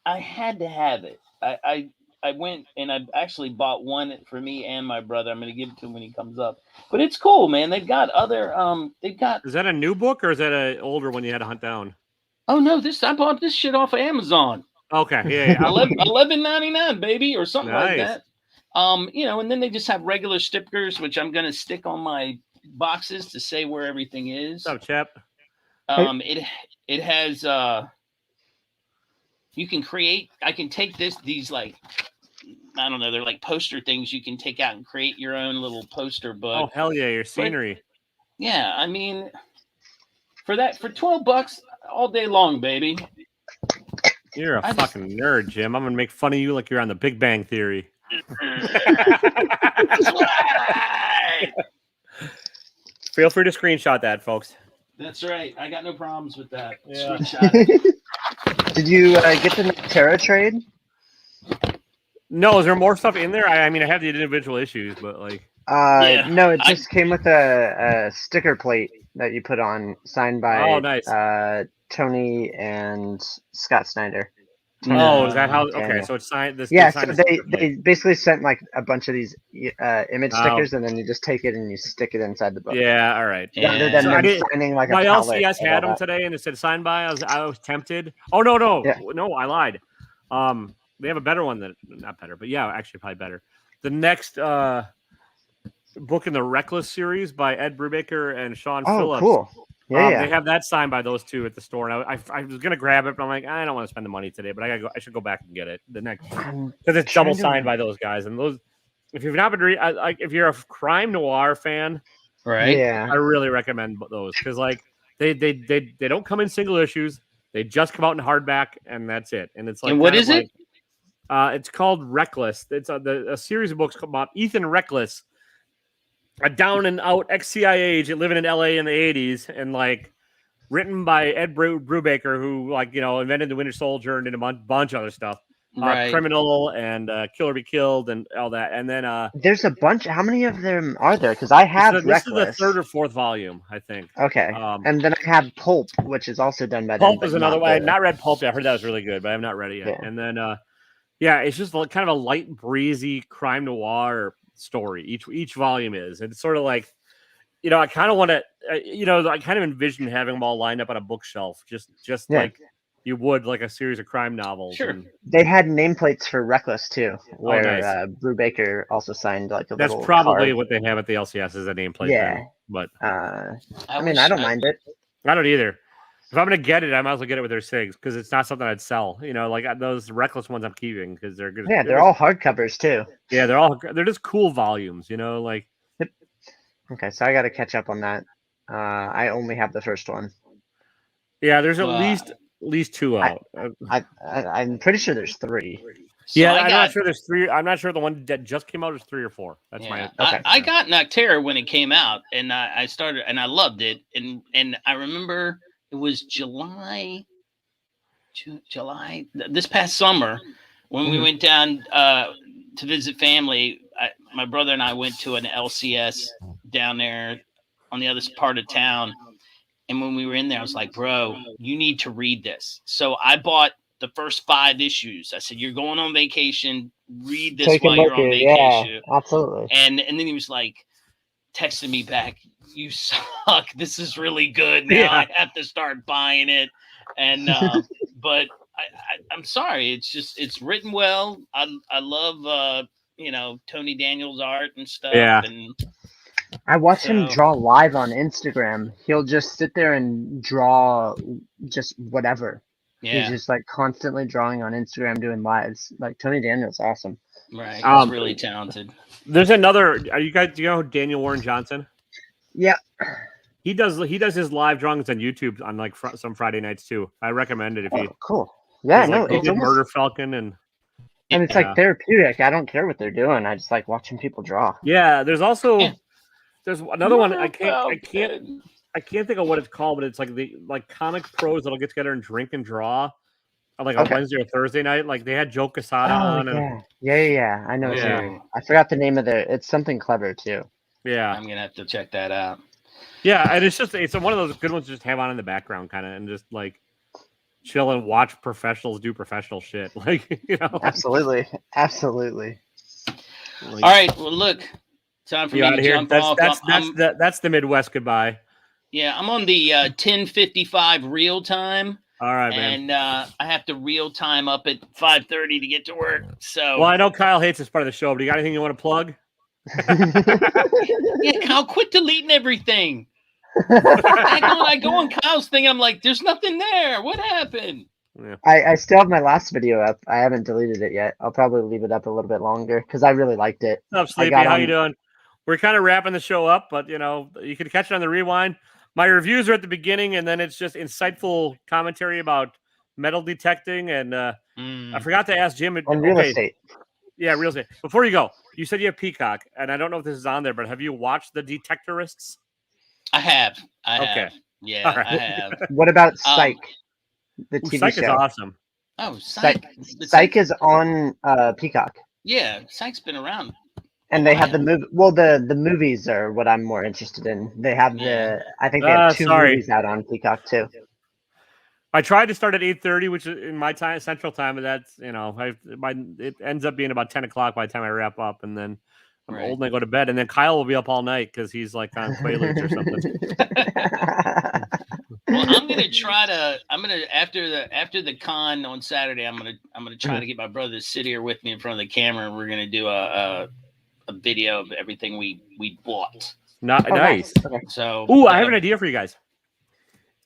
[SPEAKER 3] I had to have it. I went and I actually bought one for me and my brother. I'm gonna give it to him when he comes up. But it's cool, man. They've got other they've got
[SPEAKER 1] Is that a new book or is that an older one you had to hunt down?
[SPEAKER 3] oh no, I bought this shit off of Amazon.
[SPEAKER 1] Okay, yeah.
[SPEAKER 3] $11.99, baby, or something like
[SPEAKER 1] Nice.
[SPEAKER 3] that. And then they just have regular stickers, which I'm gonna stick on my boxes to say where everything is.
[SPEAKER 1] What's up, Chap?
[SPEAKER 3] It has you can create. I can take these like I don't know, they're like poster things you can take out and create your own little poster book.
[SPEAKER 1] Oh hell yeah, your scenery.
[SPEAKER 3] Yeah, I mean, for $12 all day long, baby.
[SPEAKER 1] You're a fucking nerd, Jim. I'm gonna make fun of you like you're on the Big Bang Theory.
[SPEAKER 3] That's right.
[SPEAKER 1] Feel free to screenshot that, folks.
[SPEAKER 3] That's right. I got no problems with that.
[SPEAKER 1] Yeah.
[SPEAKER 4] Did you get the Terra trade?
[SPEAKER 1] No, is there more stuff in there? I mean, I have the individual issues, but like,
[SPEAKER 4] No, it just came with a sticker plate that you put on, signed by
[SPEAKER 1] nice.
[SPEAKER 4] Tony and Scott Snyder.
[SPEAKER 1] Oh, is that how?
[SPEAKER 4] Daniel.
[SPEAKER 1] Okay, so it's signed.
[SPEAKER 4] Yeah, so they basically sent like a bunch of these image stickers, and then you just take it and you stick it inside the book.
[SPEAKER 1] Yeah, all right.
[SPEAKER 4] Rather than them signing like
[SPEAKER 1] my
[SPEAKER 4] a palette.
[SPEAKER 1] LCS had them today, and it said signed by. I was tempted. Oh no, I lied. They have a better one not better, but yeah, actually probably better. The next book in the Reckless series by Ed Brubaker and Sean Phillips.
[SPEAKER 4] Cool. Yeah,
[SPEAKER 1] They have that signed by those two at the store, and I was gonna grab it, but I'm like, I don't want to spend the money today, but I should go back and get it the next because it's double signed by those guys. And those, if you've not been if you're a crime noir fan,
[SPEAKER 3] right?
[SPEAKER 4] Yeah,
[SPEAKER 1] I really recommend those because like they don't come in single issues. They just come out in hardback, and that's it. And it's like,
[SPEAKER 3] and what is it?
[SPEAKER 1] It's called Reckless. It's a series of books about Ethan Reckless, a down and out ex-CIA agent living in LA in the 80s, and like written by Ed Brubaker, who invented the Winter Soldier and did a bunch of other stuff.
[SPEAKER 3] Right.
[SPEAKER 1] Criminal and Kill or Be Killed and all that. And then
[SPEAKER 4] there's a bunch. How many of them are there? Because I have
[SPEAKER 1] this
[SPEAKER 4] Reckless.
[SPEAKER 1] is the 3rd or 4th volume, I think.
[SPEAKER 4] Okay. And then I have Pulp, which is also done by them.
[SPEAKER 1] Pulp is another one. I have not read Pulp yet. I heard that was really good, but I have not read it yet. Yeah. And then it's just kind of a light, breezy crime noir story. Each volume is. It's sort of like, I kind of want to, I kind of envision having them all lined up on a bookshelf, just like you would like a series of crime novels.
[SPEAKER 3] Sure.
[SPEAKER 1] And
[SPEAKER 4] they had nameplates for Reckless too, where
[SPEAKER 1] nice.
[SPEAKER 4] Brubaker also signed like a
[SPEAKER 1] That's
[SPEAKER 4] little
[SPEAKER 1] probably
[SPEAKER 4] card.
[SPEAKER 1] what they have at the LCS is a nameplate.
[SPEAKER 4] Yeah.
[SPEAKER 1] Then. But
[SPEAKER 4] I mean, I don't mind it.
[SPEAKER 1] I don't either. If I'm gonna get it, I might as well get it with their SIGs because it's not something I'd sell. Like those Reckless ones I'm keeping because they're good.
[SPEAKER 4] Yeah, they're all hardcovers too.
[SPEAKER 1] Yeah, they're just cool volumes. Like.
[SPEAKER 4] Okay, so I got to catch up on that. I only have the first one.
[SPEAKER 1] Yeah, there's at least 2 out.
[SPEAKER 4] I'm pretty sure there's 3.
[SPEAKER 3] So
[SPEAKER 1] I'm not sure there's 3. I'm not sure the one that just came out is 3 or 4. That's my.
[SPEAKER 3] Okay. I got Nocterra when it came out, and I started, and I loved it, and I remember it was July this past summer when we went down to visit family. My brother and I went to an LCS down there on the other part of town. And when we were in there, I was like, bro, you need to read this. So I bought the first 5 issues. I said, you're going on vacation. Read this while you're on vacation.
[SPEAKER 4] Yeah, absolutely.
[SPEAKER 3] And then he was like, texting me back, you suck. This is really good. Now I have to start buying it. And but I'm sorry. It's written well. I love Tony Daniels' art and stuff.
[SPEAKER 1] Yeah.
[SPEAKER 3] And
[SPEAKER 4] I watch him draw live on Instagram. He'll just sit there and draw just whatever. Yeah. He's just like constantly drawing on Instagram, doing lives. Like Tony Daniels, awesome.
[SPEAKER 3] Right. He's really talented.
[SPEAKER 1] There's another. Do you know Daniel Warren Johnson?
[SPEAKER 4] Yeah.
[SPEAKER 1] He does his live drawings on YouTube on like some Friday nights too. I recommend it if you.
[SPEAKER 4] Cool. Yeah.
[SPEAKER 1] No,
[SPEAKER 4] it's
[SPEAKER 1] almost, Murder Falcon and
[SPEAKER 4] it's like therapeutic. I don't care what they're doing. I just like watching people draw.
[SPEAKER 1] Yeah. There's also there's another one. I can't think of what it's called, but it's like the comic pros that'll get together and drink and draw on like a Wednesday or Thursday night. Like they had Joe Quesada on.
[SPEAKER 4] Yeah. I know. Yeah. I forgot the name of it's something clever too.
[SPEAKER 1] Yeah.
[SPEAKER 3] I'm gonna have to check that out.
[SPEAKER 1] Yeah, and it's one of those good ones to just have on in the background, kind of, and just like chill and watch professionals do professional shit. Like, you know,
[SPEAKER 4] Absolutely. Absolutely.
[SPEAKER 1] like,
[SPEAKER 3] All right. Well, look, time for
[SPEAKER 1] you
[SPEAKER 3] me
[SPEAKER 1] out
[SPEAKER 3] to
[SPEAKER 1] of here.
[SPEAKER 3] jump off.
[SPEAKER 1] That's the Midwest goodbye.
[SPEAKER 3] Yeah, I'm on the 10:55 real time.
[SPEAKER 1] All right, man.
[SPEAKER 3] And I have to real time up at 5:30 to get to work. So,
[SPEAKER 1] well, I know Kyle hates this part of the show, but you got anything you want to plug?
[SPEAKER 3] yeah, Kyle, quit deleting everything. I go on Kyle's thing. I'm like, there's nothing there. What happened?
[SPEAKER 1] Yeah.
[SPEAKER 4] I still have my last video up. I haven't deleted it yet. I'll probably leave it up a little bit longer because I really liked it.
[SPEAKER 1] What's up, Sleepy? How you doing? We're kind of wrapping the show up, but you know, you can catch it on the rewind. My reviews are at the beginning, and then it's just insightful commentary about metal detecting. And I forgot to ask Jim.
[SPEAKER 4] On real estate.
[SPEAKER 1] Yeah, real estate. Before you go, you said you have Peacock, and I don't know if this is on there, but have you watched The Detectorists?
[SPEAKER 3] I have.
[SPEAKER 1] Okay.
[SPEAKER 3] Have. Yeah,
[SPEAKER 1] right.
[SPEAKER 3] I have.
[SPEAKER 4] What about Psych? The TV
[SPEAKER 1] Psych
[SPEAKER 4] show.
[SPEAKER 1] is awesome.
[SPEAKER 3] Oh, Psych.
[SPEAKER 4] Psych is on Peacock.
[SPEAKER 3] Yeah, Psych's been around.
[SPEAKER 4] And they have the movie. Well, the movies are what I'm more interested in. They have I think they have 2 movies out on Peacock too.
[SPEAKER 1] I tried to start at 8:30, which is in my time, Central Time, and that's it ends up being about 10 o'clock by the time I wrap up, and then I'm old and I go to bed, and then Kyle will be up all night because he's like on Quaaludes or something.
[SPEAKER 3] Well, I'm gonna try to. I'm gonna after the con on Saturday. I'm gonna try to get my brother to sit here with me in front of the camera, and we're gonna do a video of everything we bought.
[SPEAKER 1] Nice.
[SPEAKER 4] Okay.
[SPEAKER 3] So,
[SPEAKER 1] I have an idea for you guys.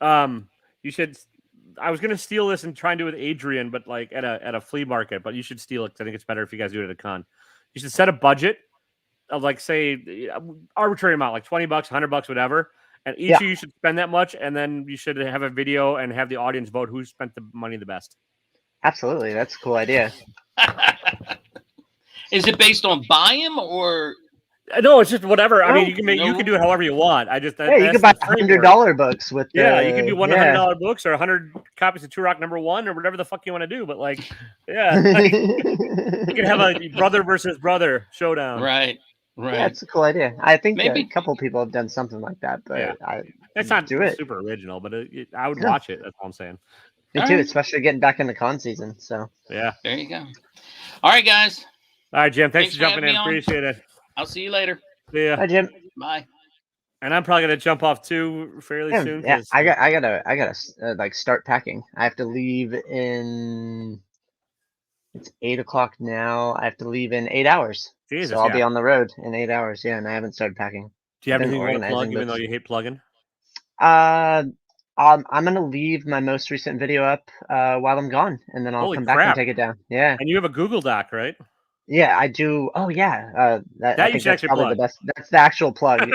[SPEAKER 1] You should. I was gonna steal this and try and do it with Adrian, but like at a flea market. But you should steal it because I think it's better if you guys do it at a con. You should set a budget of like say arbitrary amount, like $20, $100, whatever. And each of you should spend that much, and then you should have a video and have the audience vote who spent the money the best.
[SPEAKER 4] Absolutely, that's a cool idea.
[SPEAKER 3] Is it based on buy 'em or?
[SPEAKER 1] No, it's just whatever. I mean, you can do it however you want.
[SPEAKER 4] You can buy $100 books with.
[SPEAKER 1] You can do $100 books or 100 copies of Turok #1 or whatever the fuck you want to do. But like, like, you can have a brother versus brother showdown.
[SPEAKER 3] Right. Right.
[SPEAKER 4] Yeah, it's a cool idea. I think
[SPEAKER 3] Maybe
[SPEAKER 4] a couple people have done something like that, but
[SPEAKER 1] it's not
[SPEAKER 4] do
[SPEAKER 1] super original, but I would watch it. That's all I'm saying.
[SPEAKER 4] Me too, especially getting back into con season. So
[SPEAKER 3] there you go. All right, guys.
[SPEAKER 1] All right, Jim. Thanks for jumping in. Appreciate it.
[SPEAKER 3] I'll see you later.
[SPEAKER 1] See ya.
[SPEAKER 4] Bye, Jim.
[SPEAKER 3] Bye.
[SPEAKER 1] And I'm probably gonna jump off too fairly soon.
[SPEAKER 4] Yeah, I gotta like start packing. I have to leave in. It's 8 o'clock now. I have to leave in 8 hours.
[SPEAKER 1] Jesus,
[SPEAKER 4] so I'll be on the road in 8 hours. Yeah, and I haven't started packing.
[SPEAKER 1] Do you have anything you want to plug, even though you hate plugging?
[SPEAKER 4] I'm gonna leave my most recent video up while I'm gone, and then I'll come back and take it down. Yeah.
[SPEAKER 1] And you have a Google Doc, right?
[SPEAKER 4] Yeah, I do. Oh yeah,
[SPEAKER 1] that
[SPEAKER 4] I
[SPEAKER 1] you
[SPEAKER 4] think
[SPEAKER 1] should
[SPEAKER 4] that's
[SPEAKER 1] actually
[SPEAKER 4] probably
[SPEAKER 1] plug.
[SPEAKER 4] the best. That's the actual plug.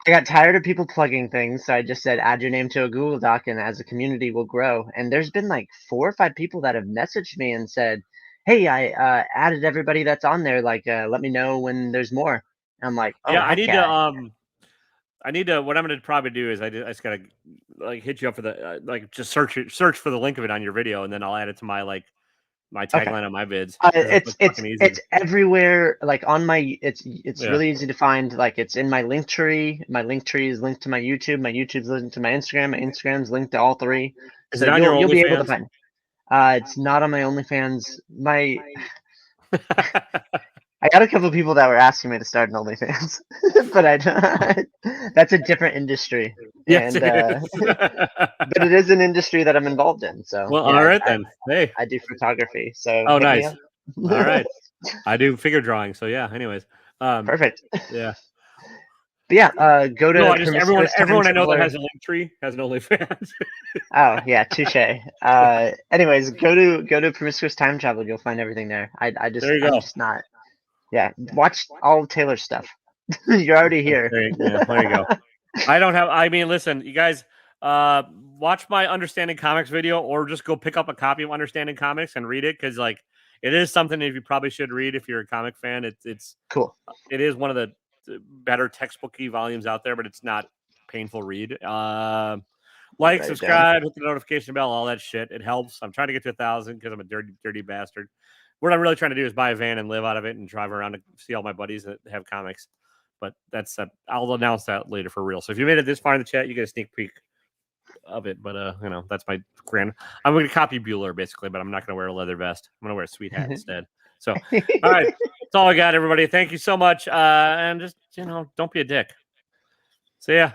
[SPEAKER 4] I got tired of people plugging things, so I just said add your name to a Google Doc, and as a community, we'll grow. And there's been like 4 or 5 people that have messaged me and said, "Hey, I added everybody that's on there. Like, let me know when there's more." And I'm like, "Oh,
[SPEAKER 1] yeah, I need to. What I'm going to probably do is I just gotta like hit you up for the just search for the link of it on your video, and then I'll add it to my tagline on my vids.
[SPEAKER 4] It's everywhere. Like on my, it's really easy to find. Like it's in my link tree. My link tree is linked to my YouTube. My YouTube's linked to my Instagram. My Instagram's linked to all 3.
[SPEAKER 1] Is it on your
[SPEAKER 4] you'll be able to
[SPEAKER 1] OnlyFans?
[SPEAKER 4] find. It's not on my OnlyFans. I got a couple of people that were asking me to start an OnlyFans, but I don't. That's a different industry.
[SPEAKER 1] Yes,
[SPEAKER 4] and, but it is an industry that I'm involved in. So
[SPEAKER 1] well, all right then. Hey,
[SPEAKER 4] I do photography. So
[SPEAKER 1] nice. All right, I do figure drawing. So yeah. Anyways,
[SPEAKER 4] perfect.
[SPEAKER 1] Yeah.
[SPEAKER 4] But yeah, go to
[SPEAKER 1] everyone I know that has a link tree has an OnlyFans.
[SPEAKER 4] Oh yeah, touche. Anyways, go to Promiscuous Time Travel. You'll find everything there. I'm just not. Yeah, watch all Taylor's stuff. You're already here.
[SPEAKER 1] There you go. I mean, listen, you guys, watch my Understanding Comics video, or just go pick up a copy of Understanding Comics and read it, because like it is something that you probably should read if you're a comic fan. It's
[SPEAKER 4] cool.
[SPEAKER 1] It is one of the better textbooky volumes out there, but it's not painful read. Like, subscribe, hit the notification bell, all that shit. It helps. I'm trying to get to 1,000 because I'm a dirty bastard. What I'm really trying to do is buy a van and live out of it and drive around to see all my buddies that have comics. But that's I'll announce that later for real. So if you made it this far in the chat, you get a sneak peek of it, but you know, that's my grand. I'm going to copy Bueller basically, but I'm not going to wear a leather vest. I'm going to wear a sweet hat instead. So, all right, that's all I got, everybody. Thank you so much, and just don't be a dick. See ya.